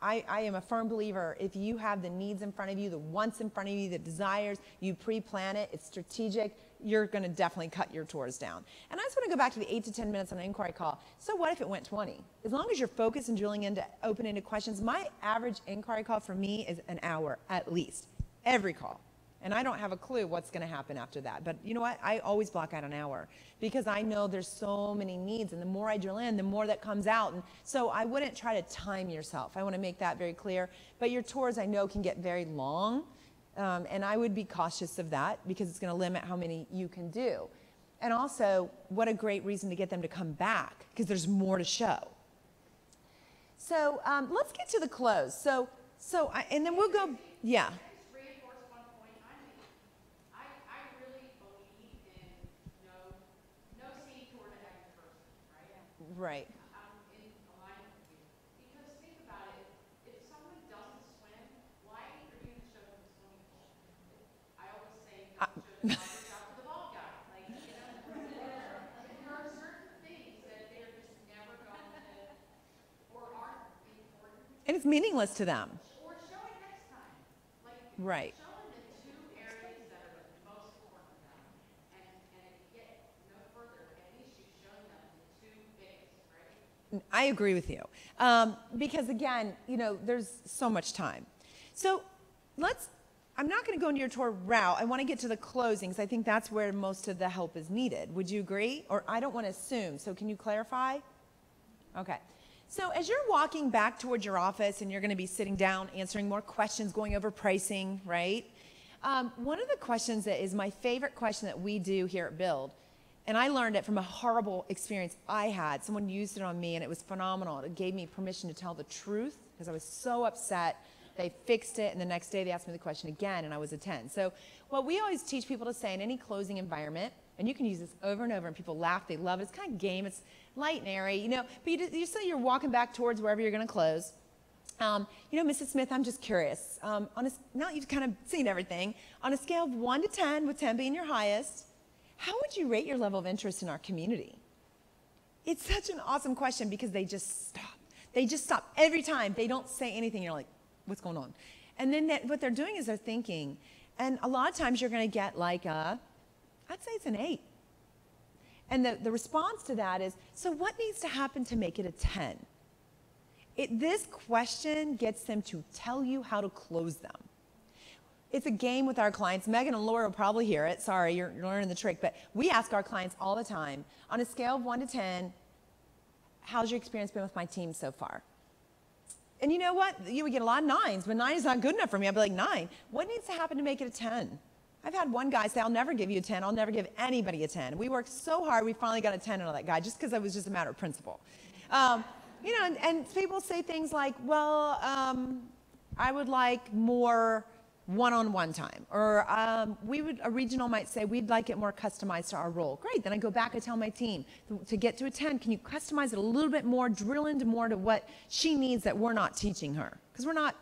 I am a firm believer, if you have the needs in front of you, the wants in front of you, the desires, you pre-plan it, it's strategic, you're going to definitely cut your tours down. And I just want to go back to the 8 to 10 minutes on an inquiry call. So what if it went 20? As long as you're focused and drilling into open-ended questions, my average inquiry call for me is an hour at least, every call. And I don't have a clue what's going to happen after that. But you know what? I always block out an hour because I know there's so many needs. And the more I drill in, the more that comes out. And so I wouldn't try to time yourself. I want to make that very clear. But your tours, I know, can get very long. And I would be cautious of that because it's going to limit how many you can do. And also, what a great reason to get them to come back because there's more to show. So let's get to the close. And then we'll go, yeah. Right. I'm in alignment with you. Because think about it, if someone doesn't swim, why are you going to show them the swimming pool? I always say, don't show them how to out to the ball guy. There are certain things that they're just never going to, or aren't important. And it's meaningless to them. Or show it next time. Right. Show them the 2 areas that are the most important to them. And if you get no further, at least you've shown them the 2 biggest, right? I agree with you. Because again, there's so much time. So I'm not going to go into your tour route. I want to get to the closings. I think that's where most of the help is needed. Would you agree? Or I don't want to assume. So can you clarify? Okay. So as you're walking back towards your office and you're going to be sitting down, answering more questions, going over pricing, right? One of the questions that is my favorite question that we do here at Build, and I learned it from a horrible experience I had. Someone used it on me, and it was phenomenal. It gave me permission to tell the truth because I was so upset. They fixed it, and the next day they asked me the question again, and I was a 10. So what we always teach people to say in any closing environment, and you can use this over and over, and people laugh, they love it. It's kind of game. It's light and airy, but you say you're walking back towards wherever you're going to close. Mrs. Smith, I'm just curious. Now you've kind of seen everything. On a scale of 1 to 10, with 10 being your highest, how would you rate your level of interest in our community? It's such an awesome question because they just stop. They just stop every time. They don't say anything. You're like, what's going on? And then what they're doing is they're thinking. And a lot of times you're going to get like I'd say it's an 8. And the response to that is, so what needs to happen to make it a 10? This question gets them to tell you how to close them. It's a game with our clients. Megan and Laura will probably hear it. Sorry, you're learning the trick. But we ask our clients all the time, on a scale of 1 to 10, how's your experience been with my team so far? And you know what? You would get a lot of 9s, but 9 is not good enough for me. I'd be like, 9. What needs to happen to make it a 10? I've had one guy say, I'll never give you a 10. I'll never give anybody a 10. We worked so hard, we finally got a 10 out of that guy just because it was just a matter of principle. You know, and people say things like, well, I would like more one-on-one time. Or a regional might say, we'd like it more customized to our role. Great, then I go back, I tell my team, to get to a 10, can you customize it a little bit more, drill into more to what she needs that we're not teaching her? Because we're not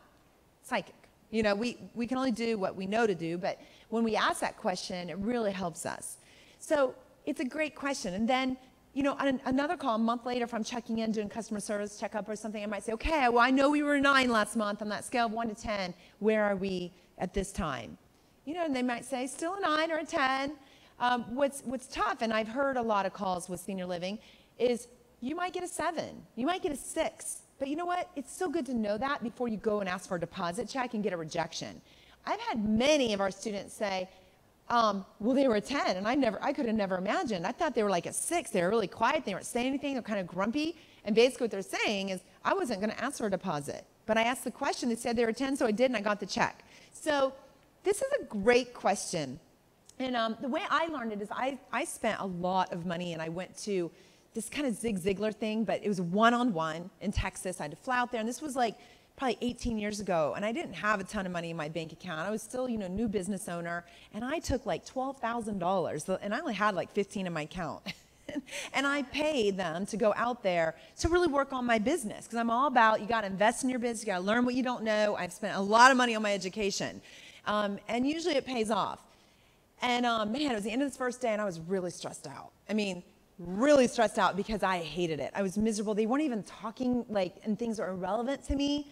psychic. You know, we can only do what we know to do, but when we ask that question, it really helps us. So it's a great question. And then, you know, on another call, a month later, if I'm checking in, doing customer service checkup or something, I might say, okay, well, I know we were 9 last month on that scale of 1 to 10. Where are we at this time? You know, and they might say, still a 9 or a 10. What's tough, and I've heard a lot of calls with senior living, is you might get a 7. You might get a 6. But you know what? It's still good to know that before you go and ask for a deposit check and get a rejection. I've had many of our students say, well, they were a 10, and I could have never imagined. I thought they were like a 6. They were really quiet. They weren't saying anything. They're kind of grumpy. And basically what they're saying is, I wasn't going to ask for a deposit. But I asked the question. They said they were a 10, so I did, and I got the check. So this is a great question. And the way I learned it is I spent a lot of money, and I went to this kind of Zig Ziglar thing, but it was one-on-one in Texas. I had to fly out there, and this was like probably 18 years ago, and I didn't have a ton of money in my bank account. I was still, you know, new business owner, and I took like $12,000, and I only had like 15 in my account. And I paid them to go out there to really work on my business, because I'm all about, you got to invest in your business, you got to learn what you don't know. I've spent a lot of money on my education, and usually it pays off. And man, it was the end of this first day, and I was really stressed out. I mean, really stressed out because I hated it. I was miserable. They weren't even talking, like, and things are irrelevant to me.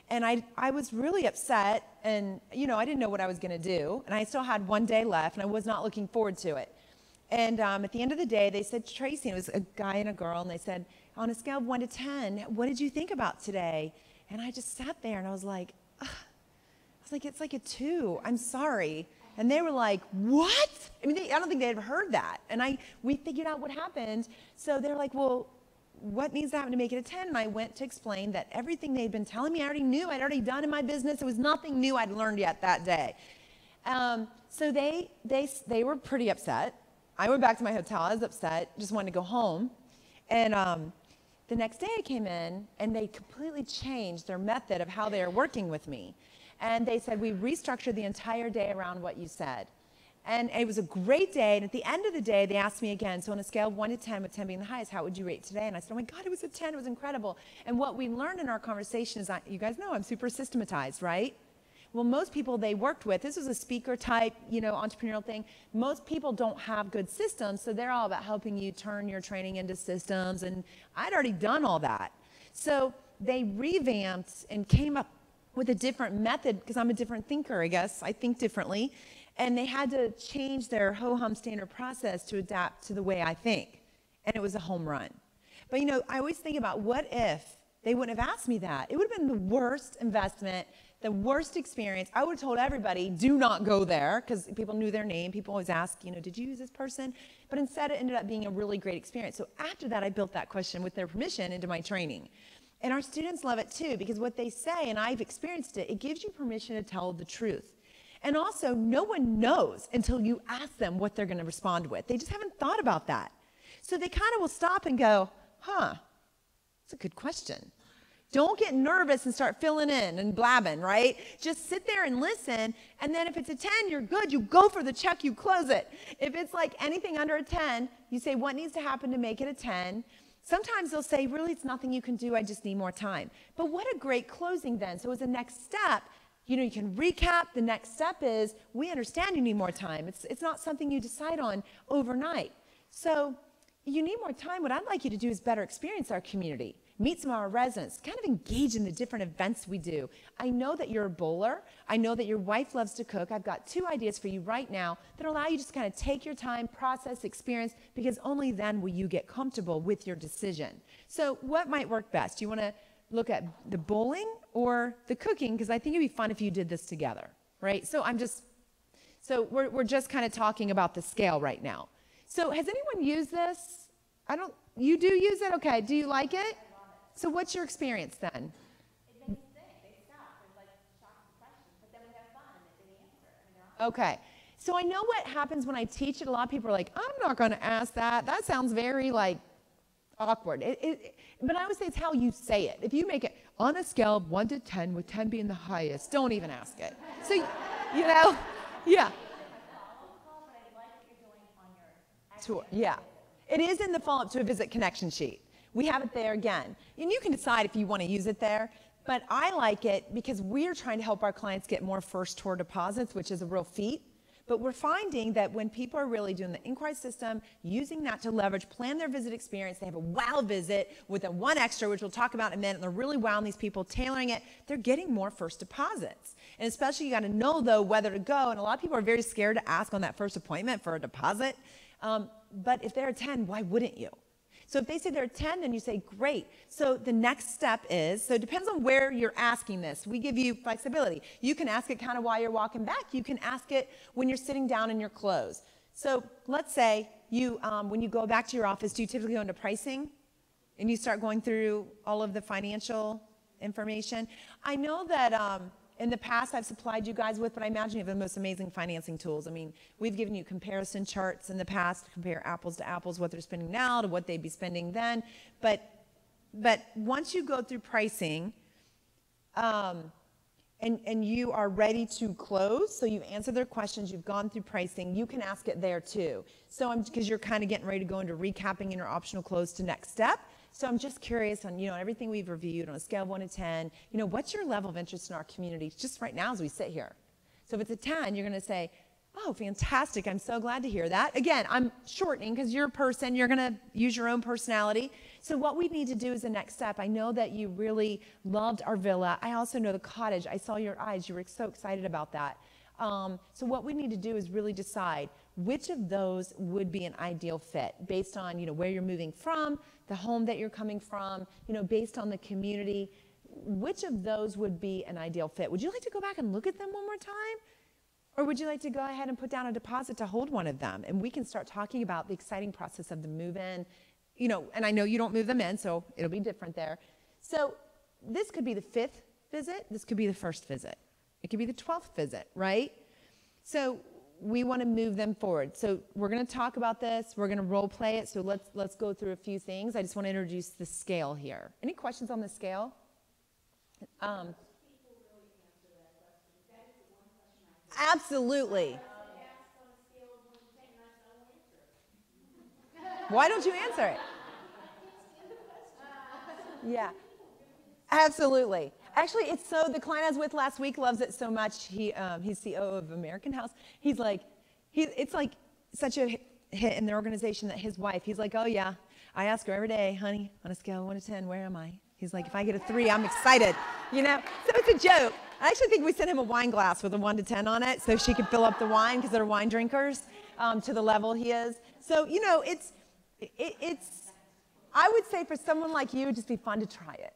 And I was really upset, and, you know, I didn't know what I was going to do. And I still had 1 day left, and I was not looking forward to it. And at the end of the day, they said, Tracy, and it was a guy and a girl, and they said, on a scale of 1 to 10, what did you think about today? And I just sat there, and I was like, it's like a 2. I'm sorry. And they were like, what? I mean, I don't think they had heard that. And we figured out what happened. So they were like, well, what needs to happen to make it a 10? And I went to explain that everything they'd been telling me I already knew. I'd already done in my business. It was nothing new I'd learned yet that day. So they were pretty upset. I went back to my hotel. I was upset, just wanted to go home. And the next day I came in, and they completely changed their method of how they are working with me. And they said, we restructured the entire day around what you said. And it was a great day. And at the end of the day, they asked me again, so on a scale of 1 to 10, with 10 being the highest, how would you rate today? And I said, oh my God, it was a 10. It was incredible. And what we learned in our conversation is, you guys know I'm super systematized, right? Well, most people they worked with, this was a speaker type, you know, entrepreneurial thing. Most people don't have good systems, so they're all about helping you turn your training into systems. And I'd already done all that. So they revamped and came up with a different method, because I'm a different thinker, I guess. I think differently. And they had to change their ho-hum standard process to adapt to the way I think. And it was a home run. But, you know, I always think about, what if they wouldn't have asked me that? It would have been the worst investment, the worst experience. I would have told everybody, do not go there, because people knew their name. People always ask, you know, did you use this person? But instead, it ended up being a really great experience. So after that, I built that question, with their permission, into my training. And our students love it too, because what they say, and I've experienced it, it gives you permission to tell the truth. And also, no one knows until you ask them what they're going to respond with. They just haven't thought about that. So they kind of will stop and go, huh, that's a good question. Don't get nervous and start filling in and blabbing, right? Just sit there and listen, and then if it's a 10, you're good. You go for the check, you close it. If it's like anything under a 10, you say, what needs to happen to make it a 10? Sometimes they'll say, really, it's nothing you can do. I just need more time. But what a great closing then. So as a next step, you know, you can recap. The next step is, we understand you need more time. It's not something you decide on overnight. So you need more time. What I'd like you to do is better experience our community. Meet some of our residents, kind of engage in the different events we do. I know that you're a bowler. I know that your wife loves to cook. I've got 2 ideas for you right now that allow you to just kind of take your time, process, experience, because only then will you get comfortable with your decision. So what might work best? Do you want to look at the bowling or the cooking? Because I think it'd be fun if you did this together, right? So we're just kind of talking about the scale right now. So has anyone used this? You do use it? Okay, do you like it? So what's your experience then? It makes them think. They stop. There's like shocking questions, but then we have fun and they answer. I mean, they're all Okay. So I know what happens when I teach it. A lot of people are like, I'm not going to ask that. That sounds very like awkward. But I would say it's how you say it. If you make it on a scale of 1 to 10, with 10 being the highest, don't even ask it. So, you know, yeah. Tour, yeah. It is in the follow-up to a visit connection sheet. We have it there again. And you can decide if you want to use it there, but I like it because we're trying to help our clients get more first tour deposits, which is a real feat. But we're finding that when people are really doing the inquiry system, using that to leverage, plan their visit experience, they have a wow visit with a one extra, which we'll talk about in a minute, and they're really wowing these people, tailoring it, they're getting more first deposits. And especially you got to know, though, whether to go. And a lot of people are very scared to ask on that first appointment for a deposit. But if they're a 10, why wouldn't you? So if they say they're a 10, then you say, great. So the next step is, so it depends on where you're asking this. We give you flexibility. You can ask it kind of while you're walking back. You can ask it when you're sitting down in your clothes. So let's say you, when you go back to your office, do you typically go into pricing? And you start going through all of the financial information? I know that in the past I've supplied you guys with, but I imagine you have the most amazing financing tools. I mean, we've given you comparison charts in the past to compare apples to apples, what they're spending now to what they'd be spending then. But once you go through pricing, and you are ready to close, so you've answered their questions, you've gone through pricing, you can ask it there too. So because you're kind of getting ready to go into recapping in your optional close to next step. So I'm just curious on, everything we've reviewed on a scale of 1 to 10, what's your level of interest in our community just right now as we sit here? So if it's a 10, you're going to say, oh, fantastic, I'm so glad to hear that. Again, I'm shortening because you're a person, you're going to use your own personality. So what we need to do is the next step. I know that you really loved our villa. I also know the cottage. I saw your eyes. You were so excited about that. So what we need to do is really decide which of those would be an ideal fit based on, where you're moving from, the home that you're coming from, based on the community. Which of those would be an ideal fit? Would you like to go back and look at them one more time? Or would you like to go ahead and put down a deposit to hold one of them? And we can start talking about the exciting process of the move-in. And I know you don't move them in, so it'll be different there. So this could be the 5th visit. This could be the 1st visit. It could be the 12th visit, right? So we want to move them forward. So we're going to talk about this. We're going to role play it. So let's go through a few things. I just want to introduce the scale here. Any questions on the scale? Absolutely. Why don't you answer it? Yeah, absolutely. Actually, it's so, the client I was with last week loves it so much. He's CEO of American House. He's like, it's like such a hit in their organization that his wife, he's like, oh yeah, I ask her every day, honey, on a scale of 1 to 10, where am I? He's like, if I get a 3, I'm excited, So it's a joke. I actually think we sent him a wine glass with a 1 to 10 on it so she could fill up the wine because they're wine drinkers to the level he is. So, it's, I would say for someone like you, it'd just be fun to try it.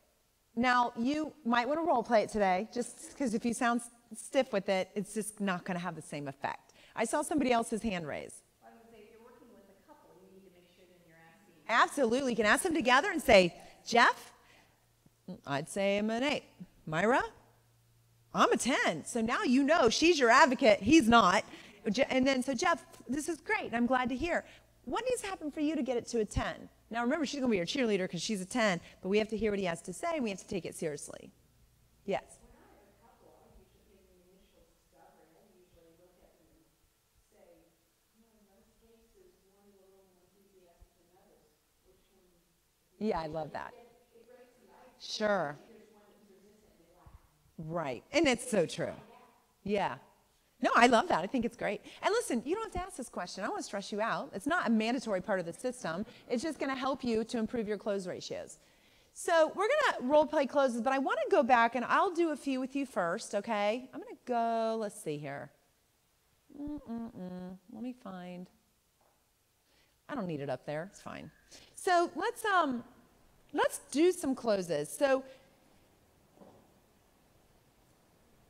Now, you might want to role play it today, just because if you sound stiff with it, it's just not going to have the same effect. I saw somebody else's hand raise. I would say if you're working with a couple, you need to make sure that you're asking. Absolutely. You can ask them together and say, Jeff, I'd say I'm an 8. Myra, I'm a 10. So now she's your advocate. He's not. And then, so Jeff, this is great. I'm glad to hear. What needs to happen for you to get it to a 10? Now remember, she's going to be your cheerleader because she's a 10, but we have to hear what he has to say, and we have to take it seriously. Yes? When I have a couple, I usually give them the initial discovery. I usually look at them and say, in most cases, one is a little more enthusiastic than others. Which one? Yeah, I love that. It breaks the ice. Sure. There's one that's resistant, they laugh. Right. And it's so true. Yeah. No, I love that. I think it's great. And listen, you don't have to ask this question. I don't want to stress you out. It's not a mandatory part of the system. It's just going to help you to improve your close ratios. So we're going to role play closes, but I want to go back and I'll do a few with you first, okay? I'm going to go, let's see here. Let me find. I don't need it up there. It's fine. So let's do some closes. So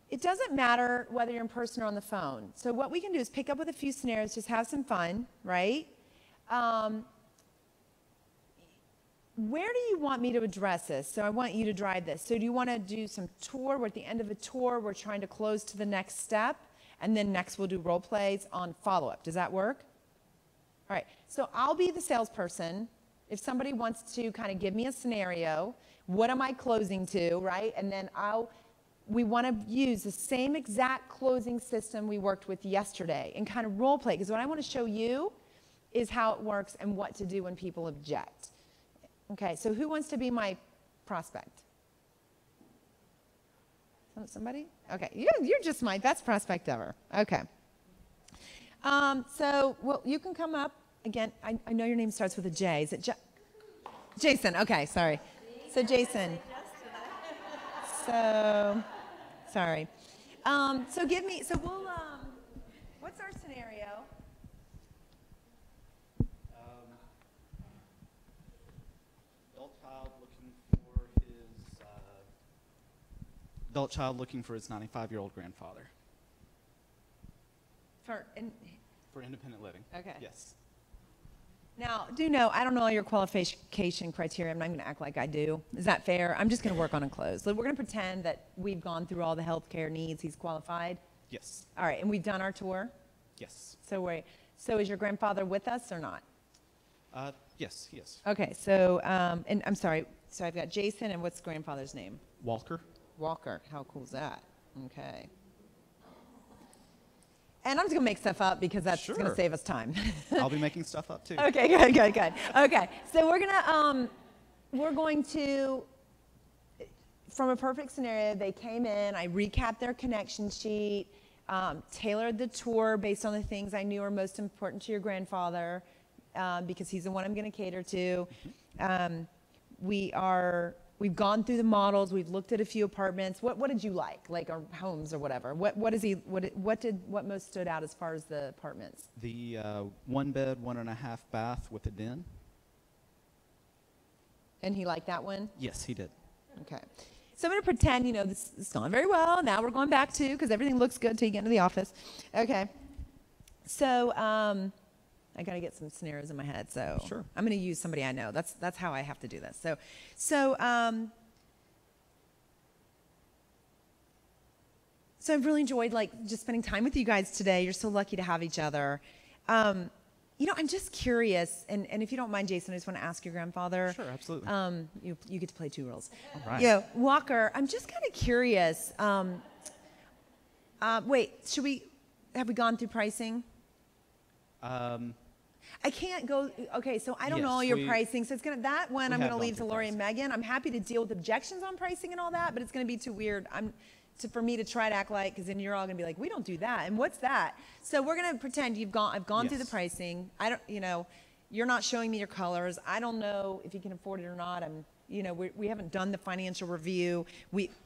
it doesn't matter whether you're in person or on the phone. So what we can do is pick up with a few scenarios, just have some fun, right? Where do you want me to address this? So I want you to drive this. So do you want to do some tour? We're at the end of a tour. We're trying to close to the next step. And then next we'll do role plays on follow-up. Does that work? All right. So I'll be the salesperson. If somebody wants to kind of give me a scenario, what am I closing to, right? And then we want to use the same exact closing system we worked with yesterday and kind of role play, because what I want to show you is how it works and what to do when people object. Okay, so who wants to be my prospect? Somebody? Okay, you're just my best prospect ever. Okay. Well, you can come up. Again, I know your name starts with a J. Is it Jason? Okay, sorry. So Jason. So, sorry. What's our scenario? Adult child looking for his 95-year-old grandfather for independent living. Okay. Yes. Now, I don't know all your qualification criteria. I'm not going to act like I do. Is that fair? I'm just going to work on a close. We're going to pretend that we've gone through all the healthcare needs. He's qualified. Yes. All right, and we've done our tour. Yes. So is your grandfather with us or not? Yes, he is. Okay, so and I'm sorry. So I've got Jason, and what's grandfather's name? Walker. Walker. How cool is that? Okay. And I'm just going to make stuff up because that's going to Sure. save us time. I'll be making stuff up too. Okay, good. Okay, so we're going to, from a perfect scenario, they came in, I recapped their connection sheet, tailored the tour based on the things I knew are most important to your grandfather, because he's the one I'm going to cater to. We've gone through the models. We've looked at a few apartments. What did you like or homes or whatever? What most stood out as far as the apartments? The 1-bed, 1.5 bath with a den. And he liked that one? Yes, he did. Okay. So I'm going to pretend, this is going very well. Now we're going back to, because everything looks good till you get into the office. Okay. So I got to get some scenarios in my head. So Sure. I'm going to use somebody I know. That's how I have to do this. So I've really enjoyed just spending time with you guys today. You're so lucky to have each other. I'm just curious, and if you don't mind, Jason, I just want to ask your grandfather. Sure, absolutely. You get to play 2 roles. All right. Yeah, Walker, I'm just kind of curious. Wait, have we gone through pricing? I can't go, okay, so I don't know Yes, all your we- pricing, so I'm have going to gone leave to through Lori and Megan. I'm happy to deal with objections on pricing and all that, but it's going to be too weird for me to try to act like, because then you're all going to be like, we don't do that, and what's that? So we're going to pretend I've gone through the Yes. pricing. I don't, you're not showing me your colors. I don't know if you can afford it or not. We haven't done the financial review.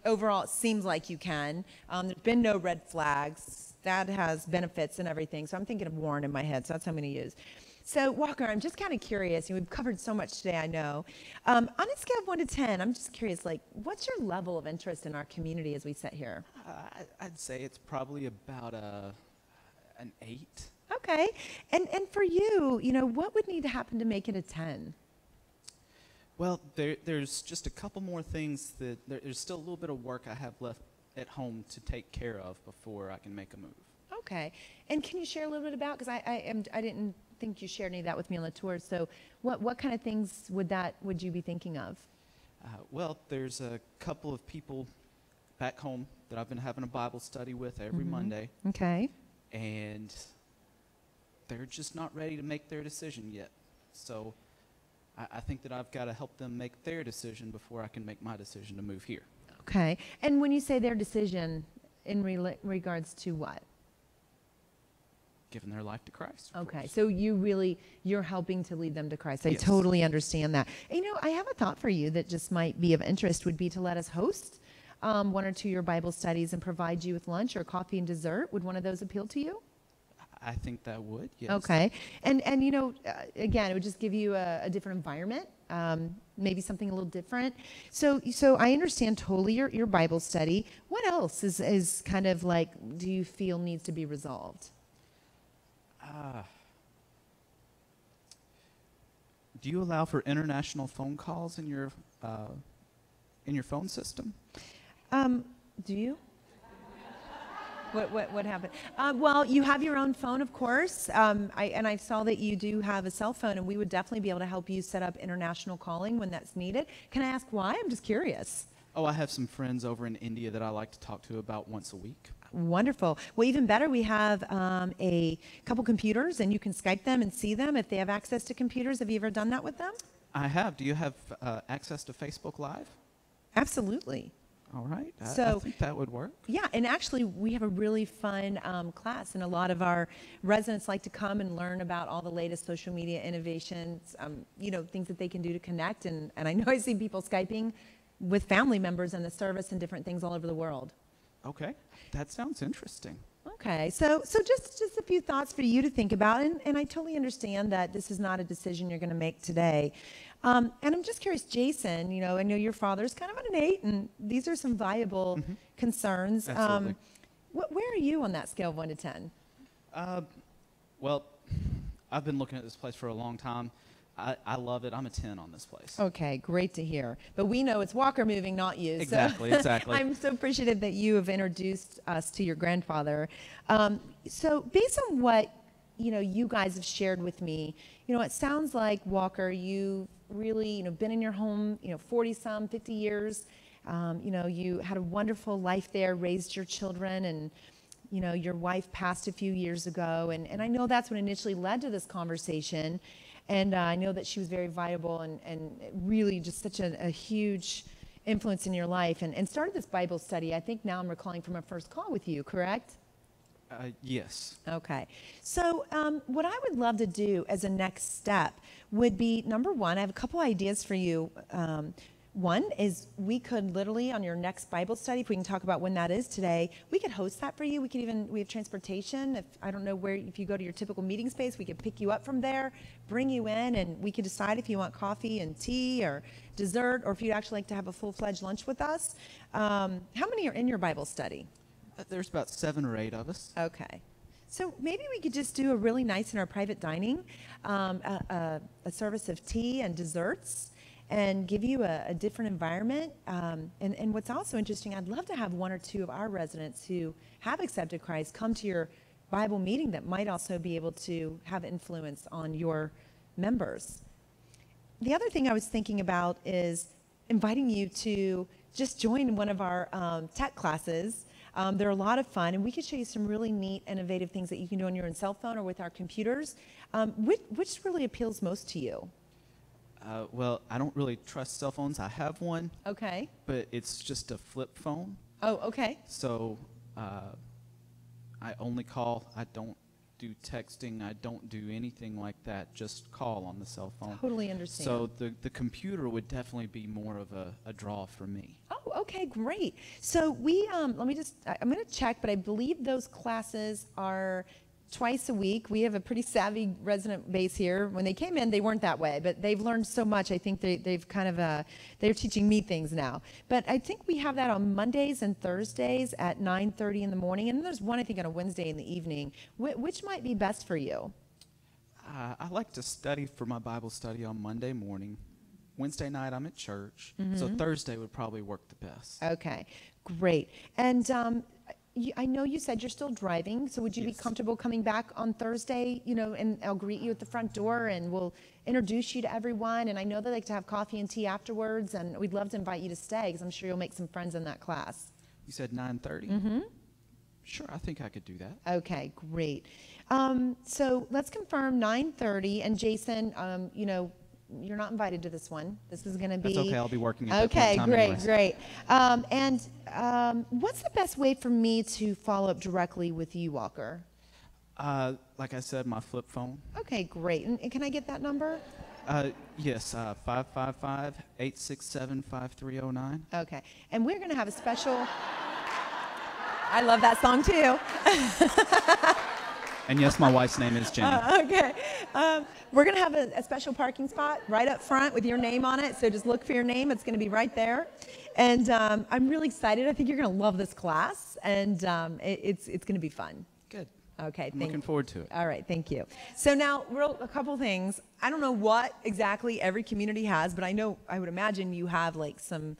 Overall, it seems like you can. There's been no red flags. That has benefits and everything. So I'm thinking of Warren in my head, so that's what I'm going to use. So Walker, I'm just kind of curious. We've covered so much today, I know. On a scale of 1 to 10, I'm just curious, what's your level of interest in our community as we sit here? I'd say it's probably about an 8. Okay. And for you, what would need to happen to make it a 10? Well, there's just a couple more things there's still a little bit of work I have left at home to take care of before I can make a move. Okay. And can you share a little bit about, because I didn't think you shared any of that with me on the tour, so what kind of things would you be thinking of? Well, there's a couple of people back home that I've been having a Bible study with every Monday, Okay. and they're just not ready to make their decision yet. So I think that I've got to help them make their decision before I can make my decision to move here. Okay. And when you say their decision, in regards to what? Giving their life to Christ. of Okay, course. so you're helping to lead them to Christ. I Yes. totally understand that. And, I have a thought for you that just might be of interest, would be to let us host 1 or 2 of your Bible studies and provide you with lunch or coffee and dessert. Would one of those appeal to you? I think that would, yes. Okay. And again, it would just give you a different environment, maybe something a little different. So I understand totally your Bible study. What else is kind of do you feel needs to be resolved? Do you allow for international phone calls in your phone system? Do you? What happened? Well, you have your own phone, of course. I saw that you do have a cell phone, and we would definitely be able to help you set up international calling when that's needed. Can I ask why? I'm just curious. Oh, I have some friends over in India that I like to talk to about once a week. Wonderful. Well, even better, we have a couple computers, and you can Skype them and see them if they have access to computers. Have you ever done that with them? I have. Do you have access to Facebook Live? Absolutely. All right. I So- think that would work. Yeah, and actually, we have a really fun class, and a lot of our residents like to come and learn about all the latest social media innovations, things that they can do to connect. And I know I see people Skyping with family members in the service and different things all over the world. Okay. That sounds interesting. Okay, so just a few thoughts for you to think about, and I totally understand that this is not a decision you're going to make today. And I'm just curious, Jason, I know your father's kind of an 8, and these are some viable concerns. Absolutely. Where are you on that scale of 1 to 10? Well, I've been looking at this place for a long time. I love it. I'm a 10 on this place. Okay, great to hear. But we know it's Walker moving, not you. Exactly. I'm so appreciative that you have introduced us to your grandfather. So based on what you guys have shared with me, it sounds like, Walker, you've really been in your home 40-some, 50 years. You had a wonderful life there, raised your children, and your wife passed a few years ago. And I know that's what initially led to this conversation. And I know that she was very viable and really just such a huge influence in your life, and started this Bible study. I think now I'm recalling from our first call with you, correct? Yes. Okay. So what I would love to do as a next step would be, number one, I have a couple ideas for you. One is we could literally, on your next Bible study, if we can talk about when that is today, we could host that for you. We have transportation. I don't know if you go to your typical meeting space, we could pick you up from there, bring you in, and we could decide if you want coffee and tea or dessert, or if you'd actually like to have a full-fledged lunch with us. How many are in your Bible study? There's about 7 or 8 of us. Okay. So maybe we could just do a really nice in our private dining, a service of tea and desserts, and give you a different environment. And what's also interesting, I'd love to have 1 or 2 of our residents who have accepted Christ come to your Bible meeting that might also be able to have influence on your members. The other thing I was thinking about is inviting you to just join one of our tech classes. They're a lot of fun, and we could show you some really neat, innovative things that you can do on your own cell phone or with our computers. Which really appeals most to you? Well, I don't really trust cell phones. I have one, Okay. but it's just a flip phone. Oh, okay. So I only call. I don't do texting. I don't do anything like that. Just call on the cell phone. Totally understand. So the computer would definitely be more of a draw for me. Oh, okay, great. So we, I'm going to check, but I believe those classes are twice a week. We have a pretty savvy resident base here. When they came in, they weren't that way, but they've learned so much. I think they've kind of, they're teaching me things now. But I think we have that on Mondays and Thursdays at 9:30 in the morning. And then there's one, I think, on a Wednesday in the evening. Which might be best for you? I like to study for my Bible study on Monday morning. Wednesday night, I'm at church. So Thursday would probably work the best. Okay, great. And I know you said you're still driving, so would you be Yes. comfortable coming back on Thursday, and I'll greet you at the front door, and we'll introduce you to everyone, and I know they like to have coffee and tea afterwards, and we'd love to invite you to stay, because I'm sure you'll make some friends in that class. You said 9:30? Sure, I think I could do that. Okay, great. So let's confirm 9:30, and Jason, you're not invited to this one. This is going to be... That's okay, I'll be working at that point Okay, in time great, anyways. great. And what's the best way for me to follow up directly with you, Walker? Like I said, my flip phone. Okay, great. And can I get that number? Yes, 555-867-5309. Okay. And we're going to have a special... I love that song, too. And yes, my wife's name is Jenny. Okay. We're going to have a special parking spot right up front with your name on it. So just look for your name. It's going to be right there. And I'm really excited. I think you're going to love this class. And it's going to be fun. Good. Okay. I'm looking forward to it. All right. Thank you. So now, a couple things. I don't know what exactly every community has, but I would imagine you have like some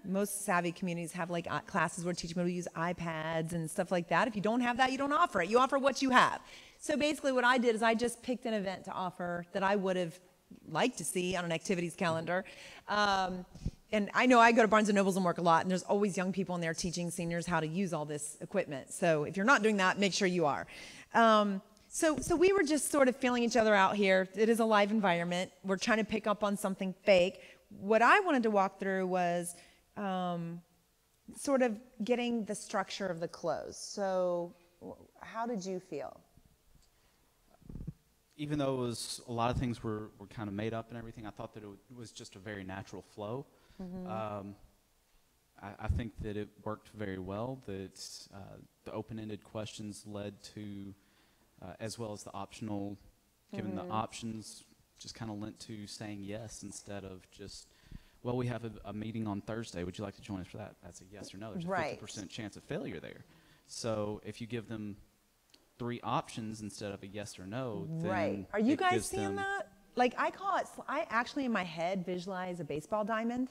most savvy communities have like classes where teaching people to use iPads and stuff like that. If you don't have that, you don't offer it. You offer what you have. So basically what I did is I just picked an event to offer that I would have liked to see on an activities calendar. And I know I go to Barnes & Nobles and work a lot, and there's always young people in there teaching seniors how to use all this equipment. So if you're not doing that, make sure you are. So we were just sort of feeling each other out here. It is a live environment. We're trying to pick up on something fake. What I wanted to walk through was sort of getting the structure of the close. So how did you feel? Even though it was a lot of things were kind of made up and everything, I thought that it was just a very natural flow. I think that it worked very well, that the open-ended questions led to, as well as the optional, given the options, just kind of lent to saying yes instead of just, well, we have a meeting on Thursday. Would you like to join us for that? That's a yes or no. There's a 50% chance of failure there. So if you give them 3 options instead of a yes or no, then Are you guys seeing that? Like I actually in my head visualize a baseball diamond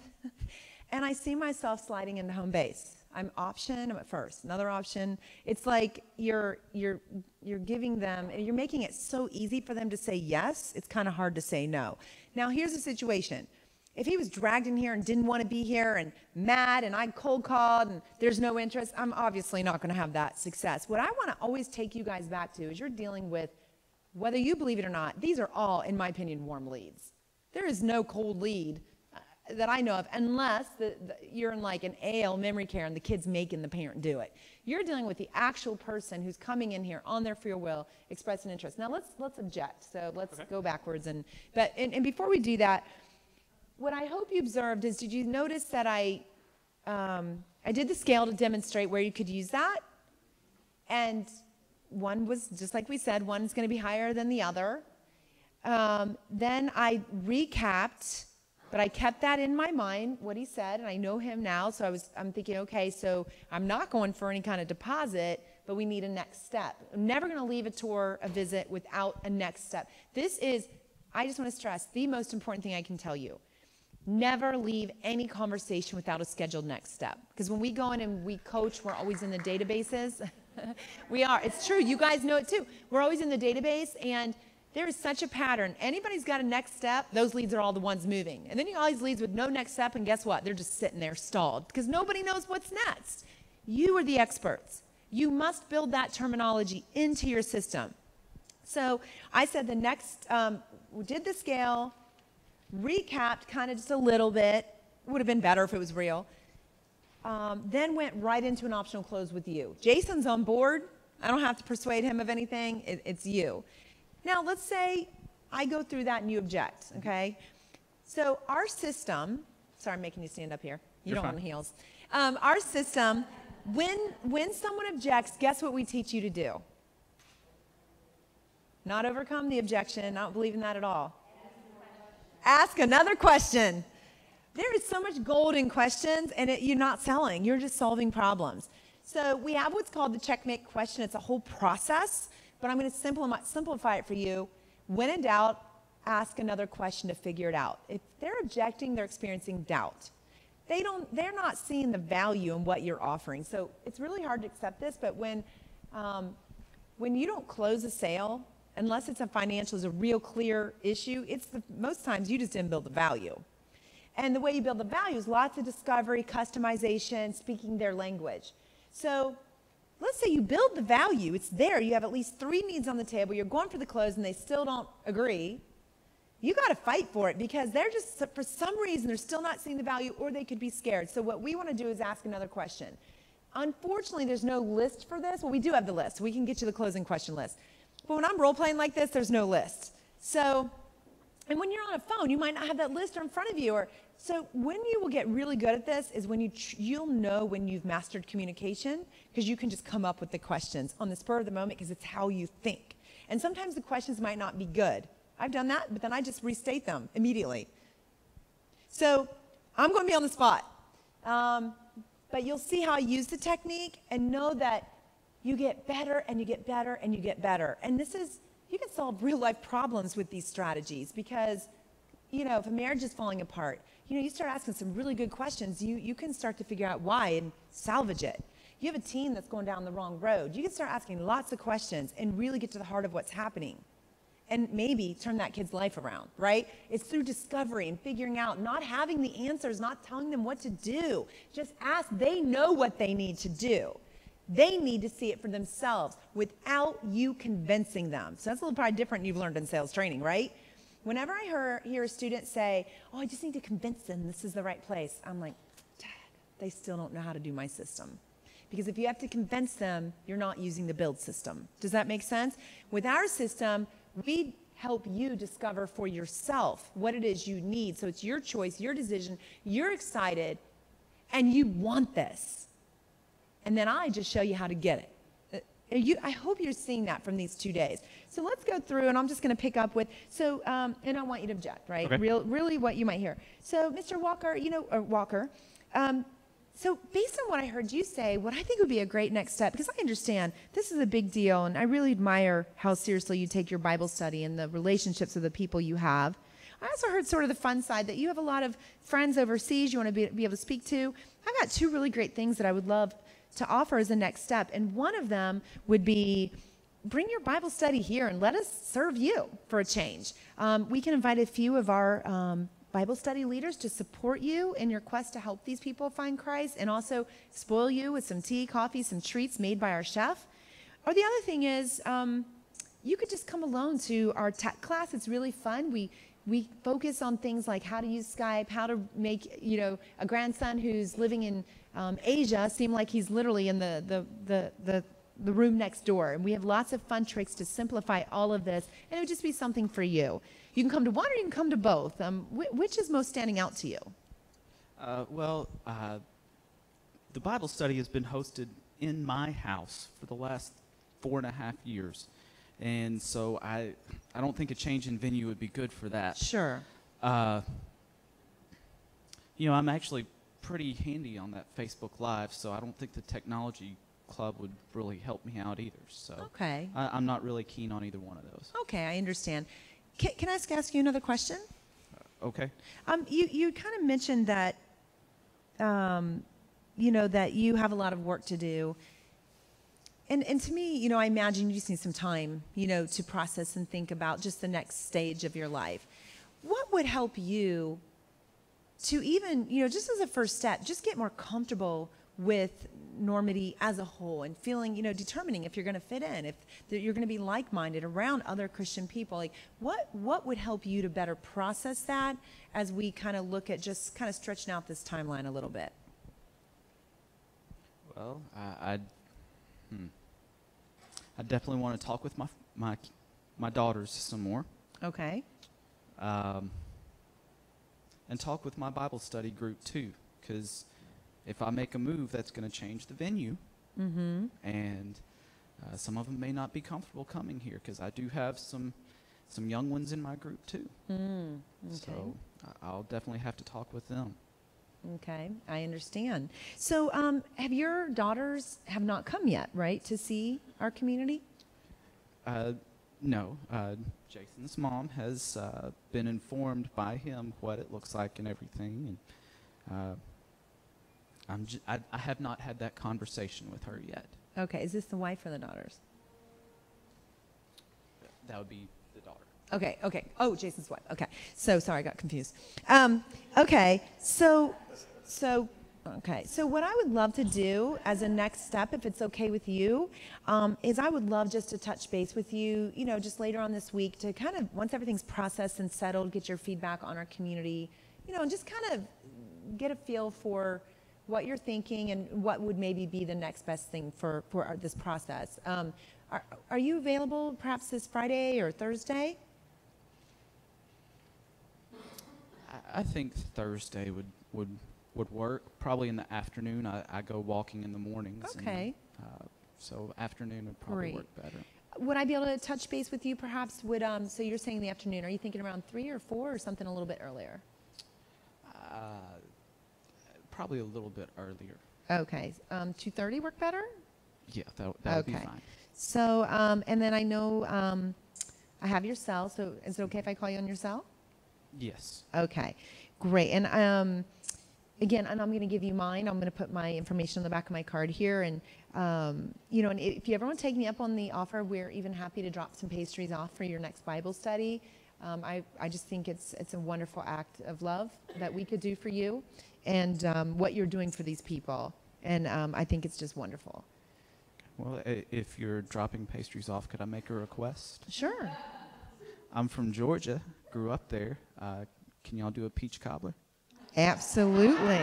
and I see myself sliding into home base. I'm at first, another option. It's like you're giving them, you're making it so easy for them to say yes, it's kind of hard to say no. Now here's the situation. If he was dragged in here and didn't want to be here and mad and I cold called and there's no interest, I'm obviously not going to have that success. What I want to always take you guys back to is you're dealing with, whether you believe it or not, these are all, in my opinion, warm leads. There is no cold lead that I know of unless you're in like an AL memory care and the kid's making the parent do it. You're dealing with the actual person who's coming in here on their free will, expressing interest. Now let's object. So let's go backwards. And before we do that, what I hope you observed is, did you notice that I did the scale to demonstrate where you could use that? And one was, just like we said, one's going to be higher than the other. Then I recapped, but I kept that in my mind, what he said, and I know him now, so I'm thinking, okay, so I'm not going for any kind of deposit, but we need a next step. I'm never going to leave a tour, a visit, without a next step. This is, I just want to stress, the most important thing I can tell you. Never leave any conversation without a scheduled next step. Because when we go in and we coach, we're always in the databases. We are. It's true. You guys know it too. We're always in the database, and there is such a pattern. Anybody's got a next step, those leads are all the ones moving. And then you got all these leads with no next step, and guess what? They're just sitting there stalled because nobody knows what's next. You are the experts. You must build that terminology into your system. So I said the next, we did the scale, recapped kind of just a little bit. Would have been better if it was real. Then went right into an optional close with you. Jason's on board. I don't have to persuade him of anything. It's you. Now, let's say I go through that and you object, okay? So our system, sorry, I'm making you stand up here. You don't want heels. Our system, when someone objects, guess what we teach you to do? Not overcome the objection. I don't believe in that at all. Ask another question. There is so much gold in questions, and you're not selling. You're just solving problems. So we have what's called the checkmate question. It's a whole process, but I'm going to simplify it for you. When in doubt, ask another question to figure it out. If they're objecting, they're experiencing doubt. They're not seeing the value in what you're offering. So it's really hard to accept this, but when you don't close a sale, unless it's a financial, is a real clear issue, most times you just didn't build the value. And the way you build the value is lots of discovery, customization, speaking their language. So let's say you build the value, it's there, you have at least 3 needs on the table, you're going for the close and they still don't agree. You got to fight for it because they're just, for some reason, they're still not seeing the value or they could be scared. So what we want to do is ask another question. Unfortunately, there's no list for this. Well, we do have the list. We can get you the closing question list. But when I'm role-playing like this, there's no list. So, and when you're on a phone, you might not have that list in front of you. So when you will get really good at this is when you'll know when you've mastered communication because you can just come up with the questions on the spur of the moment because it's how you think. And sometimes the questions might not be good. I've done that, but then I just restate them immediately. So I'm going to be on the spot. But you'll see how I use the technique and know that you get better and you get better and you get better. And you can solve real life problems with these strategies because if a marriage is falling apart, you start asking some really good questions. You can start to figure out why and salvage it. You have a teen that's going down the wrong road. You can start asking lots of questions and really get to the heart of what's happening. And maybe turn that kid's life around, right? It's through discovery and figuring out, not having the answers, not telling them what to do. Just ask. They know what they need to do. They need to see it for themselves without you convincing them. So that's a little probably different than you've learned in sales training, right? Whenever I hear a student say, oh, I just need to convince them this is the right place, I'm like, Dad, they still don't know how to do my system. Because if you have to convince them, you're not using the build system. Does that make sense? With our system, we help you discover for yourself what it is you need. So it's your choice, your decision, you're excited, and you want this. And then I just show you how to get it. I hope you're seeing that from these 2 days. So let's go through, and I'm just going to pick up with, and I want you to object, right? Okay. Really what you might hear. So, Mr. Walker, so based on what I heard you say, what I think would be a great next step, because I understand this is a big deal, and I really admire how seriously you take your Bible study and the relationships of the people you have. I also heard sort of the fun side that you have a lot of friends overseas you want to be able to speak to. I've got 2 really great things that I would love to offer as a next step, and one of them would be bring your Bible study here and let us serve you for a change. We can invite a few of our Bible study leaders to support you in your quest to help these people find Christ, and also spoil you with some tea, coffee, some treats made by our chef. Or the other thing is, you could just come alone to our tech class. It's really fun. We focus on things like how to use Skype, how to make a grandson who's living in Asia seem like he's literally in the room next door. And we have lots of fun tricks to simplify all of this, and it would just be something for you. You can come to one or you can come to both. Which is most standing out to you? The Bible study has been hosted in my house for the last 4.5 years. And so I don't think a change in venue would be good for that. Sure. I'm actually pretty handy on that Facebook Live, so I don't think the technology club would really help me out either. So Okay. I'm not really keen on either one of those. Okay, I understand. Can I ask you another question? Okay. You kind of mentioned that, that you have a lot of work to do. And to me, I imagine you just need some time, to process and think about just the next stage of your life. What would help you to even, just as a first step, just get more comfortable with Normandy as a whole and feeling, determining if you're going to fit in, if you're going to be like-minded around other Christian people? Like, what would help you to better process that as we kind of look at just kind of stretching out this timeline a little bit? Well, I definitely want to talk with my daughters some more. Okay. And talk with my Bible study group too, because if I make a move, that's going to change the venue. Mm-hmm. And some of them may not be comfortable coming here, because I do have some young ones in my group too. Okay. So I'll definitely have to talk with them. Okay, I understand. So have your daughters have not come yet, right, to see our community? No. Jason's mom has been informed by him what it looks like and everything, and I have not had that conversation with her yet. Okay, is this the wife or the daughters? That would be the daughter. Okay. Oh, Jason's wife. Okay. So sorry, I got confused. Okay. So what I would love to do as a next step, if it's okay with you, is I would love just to touch base with you, just later on this week to kind of, once everything's processed and settled, get your feedback on our community, and just kind of get a feel for what you're thinking and what would maybe be the next best thing for this process. Are you available perhaps this Friday or Thursday? I think Thursday would work. Probably in the afternoon. I go walking in the mornings. Okay. And, so afternoon would probably Great. work better. Would I be able to touch base with you perhaps? So you're saying the afternoon. Are you thinking around 3 or 4 or something a little bit earlier? Probably a little bit earlier. Okay. 2:30 work better? Yeah, that would be Okay. fine. So, and then I know I have your cell, so is it okay if I call you on your cell? Yes. Okay, great. And again, and I'm going to give you mine. I'm going to put my information on the back of my card here. And, and if you ever want to take me up on the offer, we're even happy to drop some pastries off for your next Bible study. I just think it's a wonderful act of love that we could do for you and what you're doing for these people. And I think it's just wonderful. Well, if you're dropping pastries off, could I make a request? Sure. I'm from Georgia, grew up there. Can y'all do a peach cobbler? Absolutely.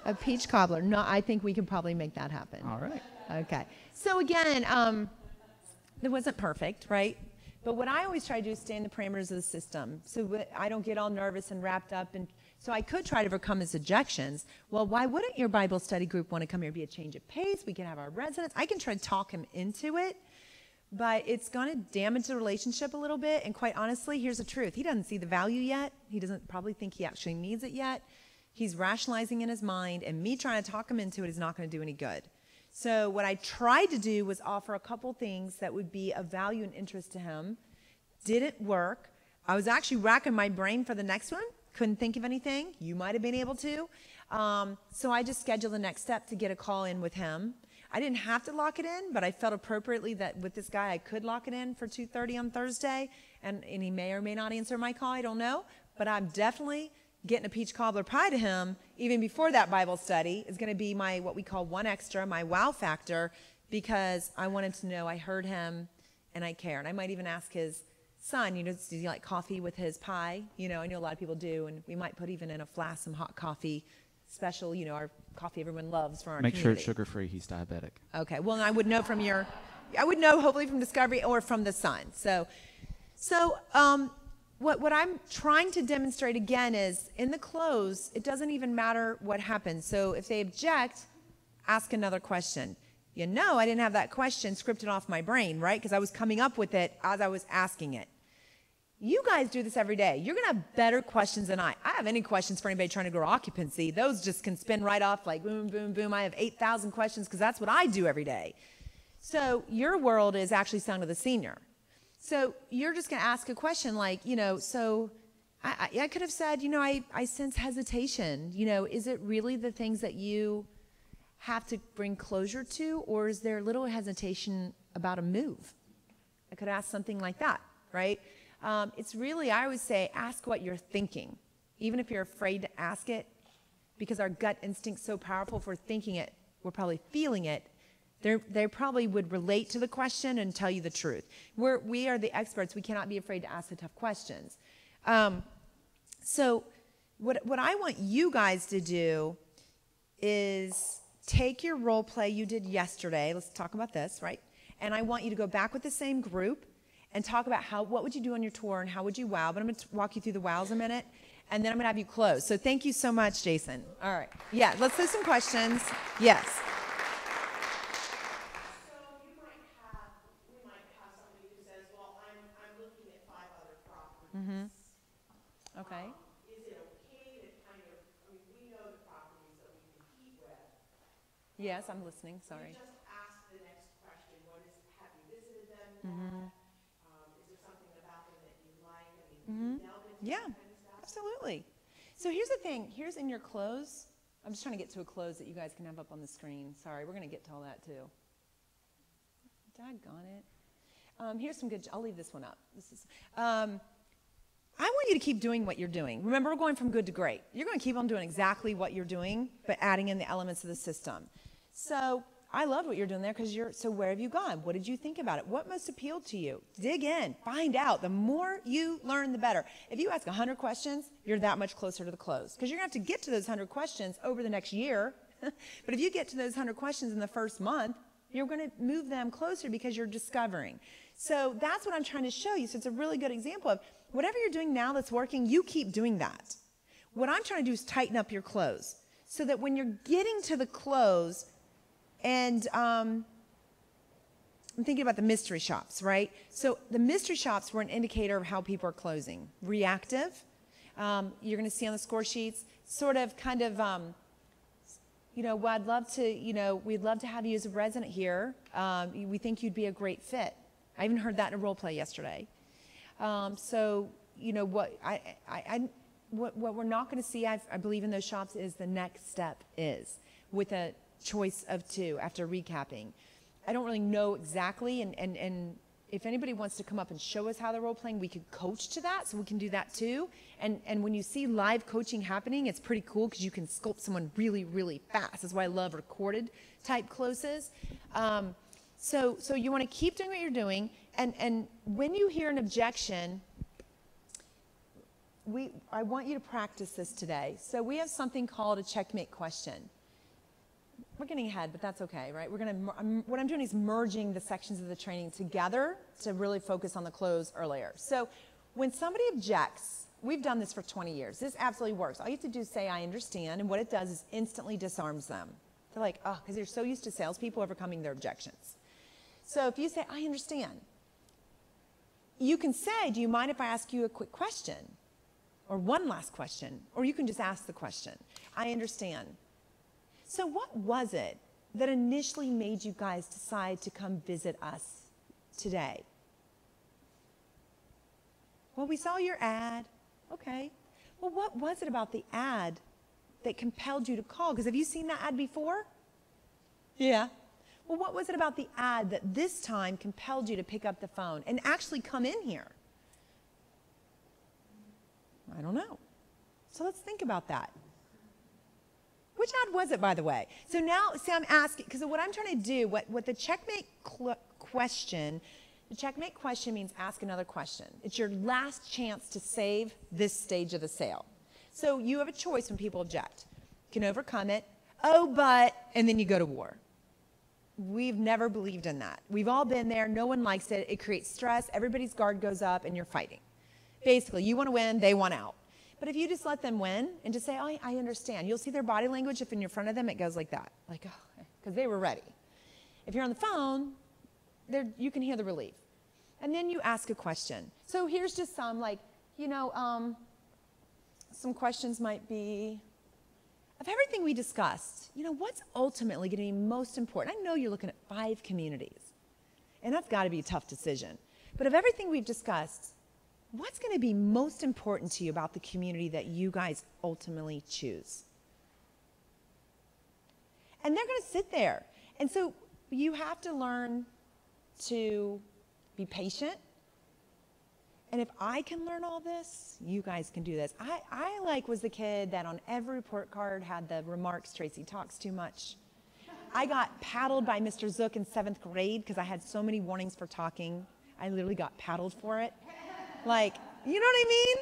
A peach cobbler. No, I think we can probably make that happen. All right. Okay. So again, it wasn't perfect, right? But what I always try to do is stay in the parameters of the system so I don't get all nervous and wrapped up. And so I could try to overcome his objections. Well, why wouldn't your Bible study group want to come here? Be a change of pace. We can have our residents. I can try to talk him into it, but it's going to damage the relationship a little bit. And quite honestly, here's the truth. He doesn't see the value yet. He doesn't probably think he actually needs it yet. He's rationalizing in his mind, and me trying to talk him into it is not going to do any good. So what I tried to do was offer a couple things that would be of value and interest to him. Didn't work. I was actually racking my brain for the next one. Couldn't think of anything. You might have been able to. So I just scheduled the next step to get a call in with him. I didn't have to lock it in, but I felt appropriately that with this guy I could lock it in for 2:30 on Thursday, and he may or may not answer my call. I don't know. But I'm definitely getting a peach cobbler pie to him even before that Bible study is going to be my what we call one extra, my wow factor, because I wanted to know I heard him and I care. And I might even ask his son, does he like coffee with his pie? I know a lot of people do, and we might put even in a flask some hot coffee, special, our coffee everyone loves for our Make community. sure it's sugar-free. He's diabetic. Okay, well, I would know I would know hopefully from Discovery or from the Sun. What I'm trying to demonstrate again is in the close, it doesn't even matter what happens. So if they object, ask another question. I didn't have that question scripted off my brain, right? Because I was coming up with it as I was asking it. You guys do this every day. You're going to have better questions than I have any questions for anybody trying to grow occupancy. Those just can spin right off like boom, boom, boom. I have 8,000 questions because that's what I do every day. So your world is actually Sound of the Senior. So you're just going to ask a question like, so I could have said, I sense hesitation. Is it really the things that you have to bring closure to, or is there a little hesitation about a move? I could ask something like that, right? It's really, I always say, ask what you're thinking, even if you're afraid to ask it, because our gut instinct's so powerful. If we're thinking it, we're probably feeling it. They probably would relate to the question and tell you the truth. We are the experts. We cannot be afraid to ask the tough questions. So what I want you guys to do is take your role play you did yesterday. Let's talk about this, right? And I want you to go back with the same group and talk about what would you do on your tour and how would you wow. But I'm going to walk you through the wows in a minute, and then I'm going to have you close. So thank you so much, Jason. All right. Yeah, let's do some questions. Yes. Okay. Is it okay to kind of, we know the properties that we compete with. Yes, I'm listening. Sorry. You just ask the next question. Have you visited them yet? Is there something about them that you like? Delve into Yeah, that kind of stuff? absolutely. So here's the thing. Here's in your close. I'm just trying to get to a close that you guys can have up on the screen. Sorry, we're going to get to all that too. Doggone it. Here's some good. I'll leave this one up. I want you to keep doing what you're doing. Remember, we're going from good to great. You're going to keep on doing exactly what you're doing, but adding in the elements of the system. So I love what you're doing there because so where have you gone? What did you think about it? What most appealed to you? Dig in. Find out. The more you learn, the better. If you ask 100 questions, you're that much closer to the close because you're going to have to get to those 100 questions over the next year. But if you get to those 100 questions in the first month, you're going to move them closer because you're discovering. So that's what I'm trying to show you. So it's a really good example of whatever you're doing now that's working, you keep doing that. What I'm trying to do is tighten up your close so that when you're getting to the close, and I'm thinking about the mystery shops, right? So the mystery shops were an indicator of how people are closing. Reactive, you're going to see on the score sheets, sort of kind of, well, I'd love to, we'd love to have you as a resident here. We think you'd be a great fit. I even heard that in a role play yesterday. So, you know, what we're not going to see, I believe, in those shops is the next step is with a choice of two after recapping. I don't really know exactly, and if anybody wants to come up and show us how they're role playing, we could coach to that, so we can do that too. And when you see live coaching happening, it's pretty cool because you can sculpt someone really, really fast. That's why I love recorded type closes. So you want to keep doing what you're doing, and when you hear an objection, I want you to practice this today. So we have something called a checkmate question. We're getting ahead, but that's okay, right? What I'm doing is merging the sections of the training together to really focus on the close earlier. So when somebody objects, we've done this for 20 years. This absolutely works. All you have to do is say, I understand, and what it does is instantly disarms them. They're like, oh, because they're so used to salespeople overcoming their objections. So if you say, I understand, you can say, do you mind if I ask you a quick question? Or one last question, or you can just ask the question. I understand. So what was it that initially made you guys decide to come visit us today? Well, we saw your ad. Okay. Well, what was it about the ad that compelled you to call? Because have you seen that ad before? Yeah. Well, what was it about the ad that this time compelled you to pick up the phone and actually come in here? I don't know. So let's think about that. Which ad was it, by the way? So now, see, I'm asking, because what I'm trying to do, what the checkmate question means ask another question. It's your last chance to save this stage of the sale. So you have a choice when people object. You can overcome it, oh, but, and then you go to war. We've never believed in that. We've all been there. No one likes it. It creates stress. Everybody's guard goes up, and you're fighting. Basically, you want to win, they want out. But if you just let them win and just say, oh, I understand, you'll see their body language. If in front of them, it goes like that, like, oh, because they were ready. If you're on the phone, you can hear the relief. And then you ask a question. So here's just some, like, you know, some questions might be, of everything we discussed, you know, what's ultimately going to be most important? I know you're looking at 5 communities, and that's got to be a tough decision. But of everything we've discussed, what's going to be most important to you about the community that you guys ultimately choose? And they're going to sit there. And so you have to learn to be patient. And if I can learn all this, you guys can do this. I was the kid that on every report card had the remarks, Tracy talks too much. I got paddled by Mr. Zook in 7th grade because I had so many warnings for talking. I literally got paddled for it. Like, you know what I mean?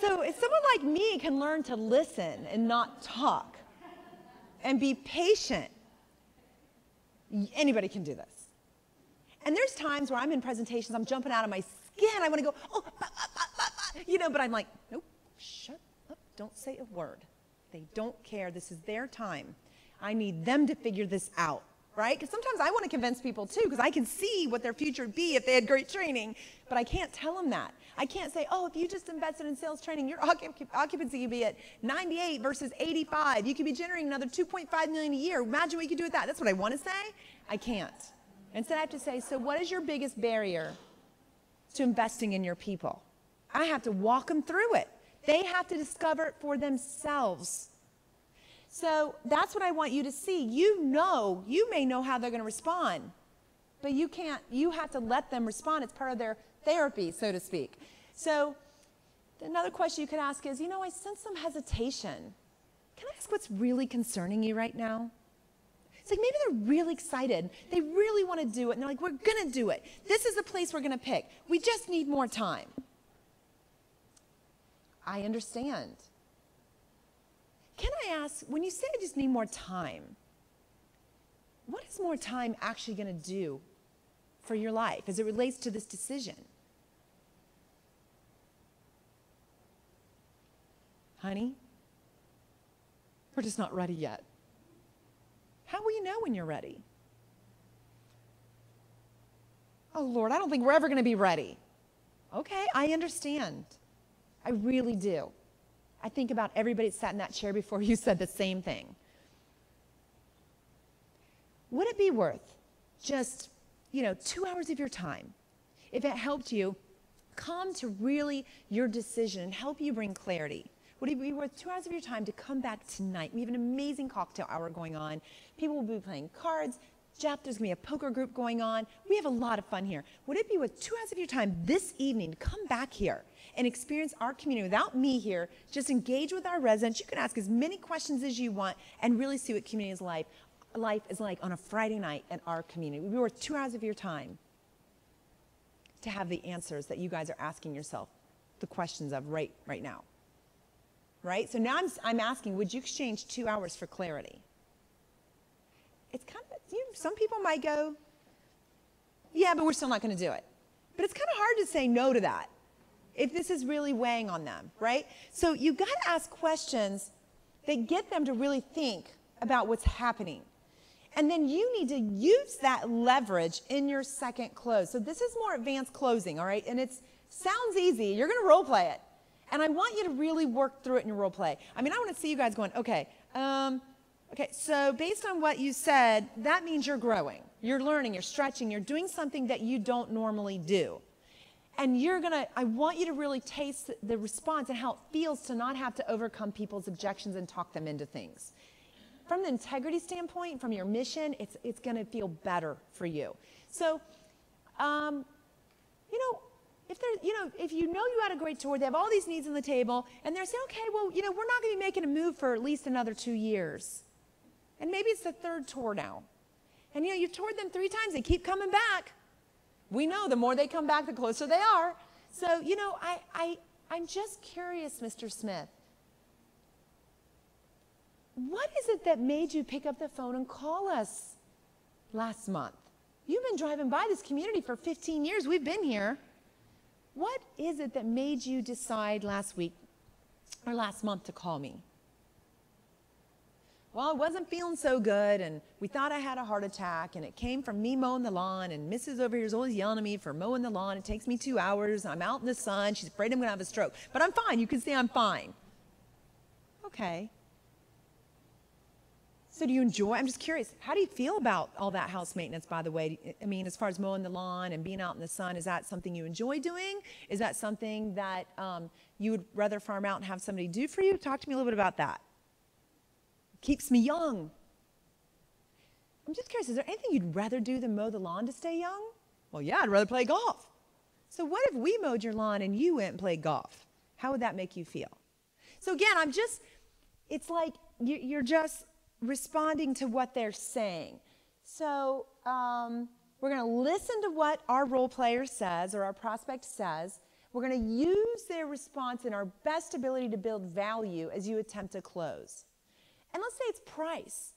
So if someone like me can learn to listen and not talk and be patient, anybody can do this. And there's times where I'm in presentations, I'm jumping out of my skin. I want to go, oh, you know, but I'm like, nope, shut up, don't say a word. They don't care. This is their time. I need them to figure this out. Right? Because sometimes I want to convince people too, because I can see what their future would be if they had great training, but I can't tell them that. I can't say, oh, if you just invested in sales training, your occupancy could be at 98 versus 85. You could be generating another 2.5 million a year. Imagine what you could do with that. That's what I want to say. I can't. Instead, I have to say, so what is your biggest barrier to investing in your people? I have to walk them through it. They have to discover it for themselves. So that's what I want you to see. You may know how they're going to respond, but you have to let them respond. It's part of their therapy, so to speak. So another question you could ask is, you know, I sense some hesitation. Can I ask what's really concerning you right now? It's like maybe they're really excited. They really want to do it. And they're like, we're going to do it. This is the place we're going to pick. We just need more time. I understand. Can I ask, when you say I just need more time, what is more time actually going to do for your life as it relates to this decision? Honey, we're just not ready yet. How will you know when you're ready? Oh, Lord, I don't think we're ever going to be ready. Okay, I understand. I really do. I think about everybody that sat in that chair before you said the same thing. Would it be worth just, 2 hours of your time if it helped you come to really your decision and help you bring clarity? Would it be worth 2 hours of your time to come back tonight? We have an amazing cocktail hour going on. People will be playing cards. Jeff, there's going to be a poker group going on. We have a lot of fun here. Would it be worth 2 hours of your time this evening to come back here and experience our community without me here? Just engage with our residents. You can ask as many questions as you want and really see what community is life is like on a Friday night in our community. It would be worth 2 hours of your time to have the answers that you guys are asking yourself the questions of right now. Right? So now I'm asking, would you exchange 2 hours for clarity? It's kind of, some people might go, yeah, but we're still not going to do it. But it's kind of hard to say no to that if this is really weighing on them, right? So you've got to ask questions that get them to really think about what's happening. And then you need to use that leverage in your second close. So this is more advanced closing, all right? And it sounds easy. You're going to role play it. And I want you to really work through it in your role play. I mean, I want to see you guys going, okay, so based on what you said, that means you're growing. You're learning, you're stretching, you're doing something that you don't normally do. And I want you to really taste the response and how it feels to not have to overcome people's objections and talk them into things. From the integrity standpoint, from your mission, it's going to feel better for you. So, if you know you had a great tour, they have all these needs on the table, and they're saying, okay, well, we're not going to be making a move for at least another 2 years. And maybe it's the third tour now. And, you've toured them 3 times. They keep coming back. We know the more they come back, the closer they are. So, I'm just curious, Mr. Smith. What is it that made you pick up the phone and call us last month? You've been driving by this community for 15 years. We've been here. What is it that made you decide last week or last month to call me? Well, I wasn't feeling so good, and we thought I had a heart attack, and it came from me mowing the lawn, and Mrs. over here is always yelling at me for mowing the lawn. It takes me 2 hours. I'm out in the sun. She's afraid I'm going to have a stroke. But I'm fine. You can see I'm fine. Okay. So do you enjoy, I'm just curious, how do you feel about all that house maintenance, by the way? I mean, as far as mowing the lawn and being out in the sun, is that something you enjoy doing? Is that something that you would rather farm out and have somebody do for you? Talk to me a little bit about that. Keeps me young. I'm just curious, is there anything you'd rather do than mow the lawn to stay young? Well, yeah, I'd rather play golf. So what if we mowed your lawn and you went and played golf? How would that make you feel? So again, it's like you're just responding to what they're saying. So we're going to listen to what our role player says or our prospect says. We're going to use their response in our best ability to build value as you attempt to close. And let's say it's price.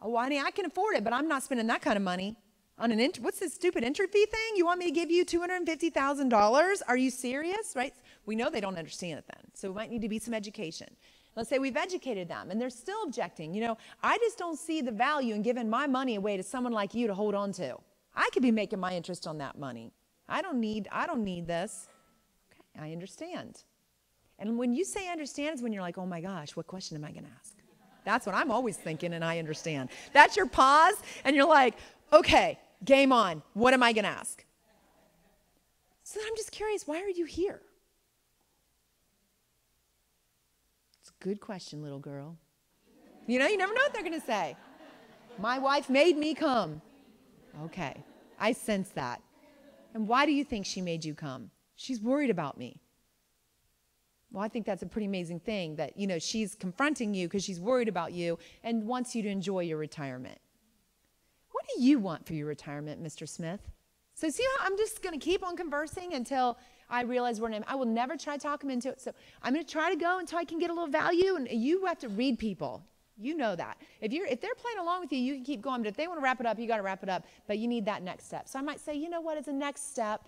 Oh, honey, I can afford it, but I'm not spending that kind of money on what's this stupid entry fee thing? You want me to give you $250,000? Are you serious? Right? We know they don't understand it then. So we might need to be some education. Let's say we've educated them and they're still objecting. I just don't see the value in giving my money away to someone like you to hold on to. I could be making my interest on that money. I don't need this. Okay, I understand. And when you say understand is when you're like, oh my gosh, what question am I going to ask? That's what I'm always thinking, and I understand. That's your pause, and you're like, okay, game on. What am I going to ask? So I'm just curious, why are you here? It's a good question, little girl. You never know what they're going to say. My wife made me come. Okay, I sense that. And why do you think she made you come? She's worried about me. Well, I think that's a pretty amazing thing that, she's confronting you because she's worried about you and wants you to enjoy your retirement. What do you want for your retirement, Mr. Smith? So see how I'm just going to keep on conversing until I realize I will never try to talk him into it. So I'm going to try to go until I can get a little value, and you have to read people. You know that. If they're playing along with you, you can keep going, but if they want to wrap it up, you got to wrap it up, but you need that next step. So I might say, as a next step,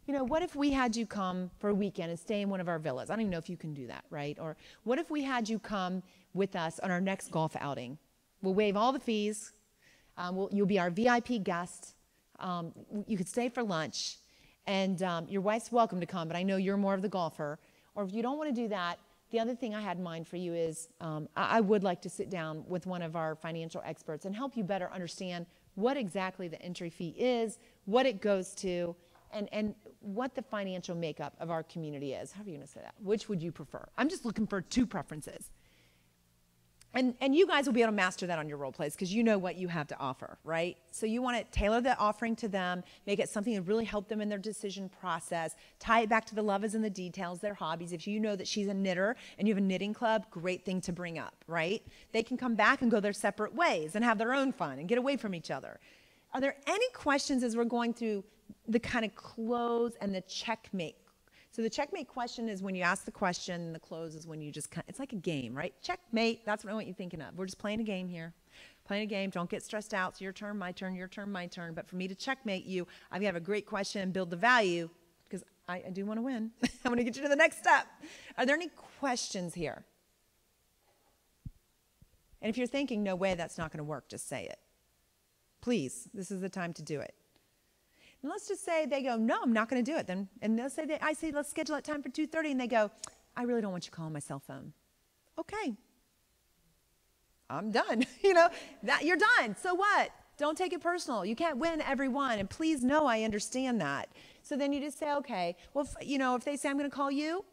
what if we had you come for a weekend and stay in one of our villas? I don't even know if you can do that, right? Or what if we had you come with us on our next golf outing? We'll waive all the fees. You'll be our VIP guest. You could stay for lunch. And your wife's welcome to come, but I know you're more of the golfer. Or if you don't want to do that, the other thing I had in mind for you is I would like to sit down with one of our financial experts and help you better understand what exactly the entry fee is, what it goes to, and what the financial makeup of our community is. How are you going to say that? Which would you prefer? I'm just looking for 2 preferences. And you guys will be able to master that on your role plays because you know what you have to offer, right? So you want to tailor the offering to them, make it something that really help them in their decision process, tie it back to the love is in the details, their hobbies. If you know that she's a knitter and you have a knitting club, great thing to bring up, right? They can come back and go their separate ways and have their own fun and get away from each other. Are there any questions as we're going through the kind of close and the checkmate? So the checkmate question is when you ask the question, and the close is when you just it's like a game, right? Checkmate, that's what I want you thinking of. We're just playing a game here. Playing a game, don't get stressed out. It's your turn, my turn, your turn, my turn. But for me to checkmate you, I've got to have a great question and build the value because I do want to win. I want to get you to the next step. Are there any questions here? And if you're thinking, no way, that's not going to work, just say it. Please, this is the time to do it. And let's just say they go, no, I'm not going to do it. Then, and they'll say, I say, let's schedule that time for 2:30. And they go, I really don't want you calling my cell phone. Okay. I'm done. You know, that you're done. So what? Don't take it personal. You can't win every one. And please know I understand that. So then you just say, okay, well, if they say I'm going to call you,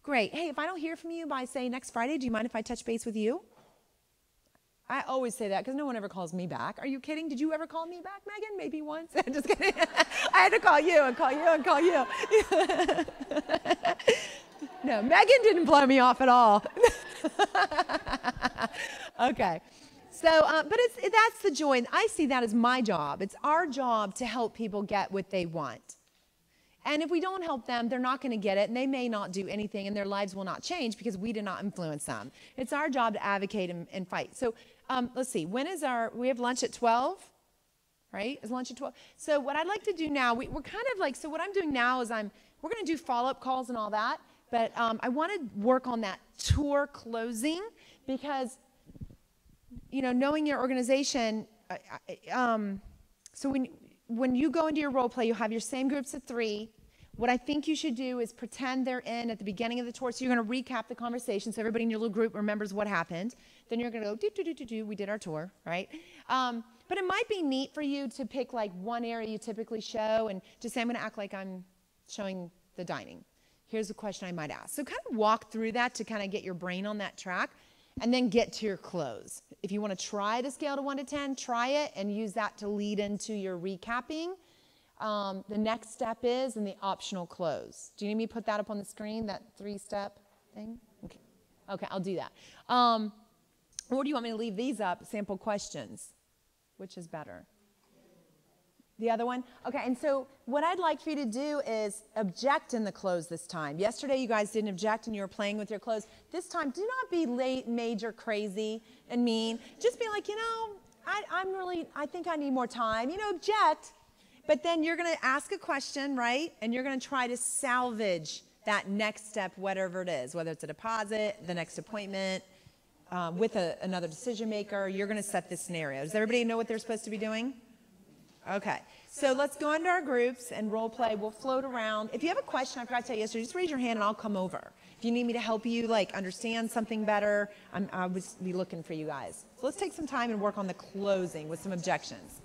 great. Hey, if I don't hear from you by, say, next Friday, do you mind if I touch base with you? I always say that because no one ever calls me back. Are you kidding? Did you ever call me back, Megan? Maybe once. Just kidding. I had to call you and call you and call you. No, Megan didn't blow me off at all. Okay. So, but that's the joy. I see that as my job. It's our job to help people get what they want. And if we don't help them, they're not going to get it, and they may not do anything, and their lives will not change because we did not influence them. It's our job to advocate and fight. So let's see. When is we have lunch at 12, right? Is lunch at 12? So what I'd like to do now, we're kind of like, so what I'm doing now is we're going to do follow-up calls and all that, but I want to work on that tour closing because, knowing your organization, so when you go into your role play, you'll have your same groups of 3. What I think you should do is pretend they're in at the beginning of the tour. So you're going to recap the conversation so everybody in your little group remembers what happened. Then you're going to go, do, we did our tour, right? But it might be neat for you to pick like one area you typically show and just say, I'm going to act like I'm showing the dining. Here's a question I might ask. So kind of walk through that to kind of get your brain on that track and then get to your close. If you want to try the scale to 1 to 10, try it and use that to lead into your recapping. The next step is in the optional close. Do you need me to put that up on the screen, that 3-step thing? Okay, I'll do that. Or do you want me to leave these up, sample questions? Which is better? The other one? Okay, and so what I'd like for you to do is object in the close this time. Yesterday you guys didn't object and you were playing with your clothes. This time, do not be late, major, crazy, and mean. Just be like, I think I need more time. Object. But then you're going to ask a question, right? And you're going to try to salvage that next step, whatever it is, whether it's a deposit, the next appointment, with another decision maker. You're going to set this scenario. Does everybody know what they're supposed to be doing? Okay, so let's go into our groups and role play. We'll float around. If you have a question, I forgot to tell you yesterday, just raise your hand and I'll come over. If you need me to help you understand something better, I would be looking for you guys. So let's take some time and work on the closing with some objections.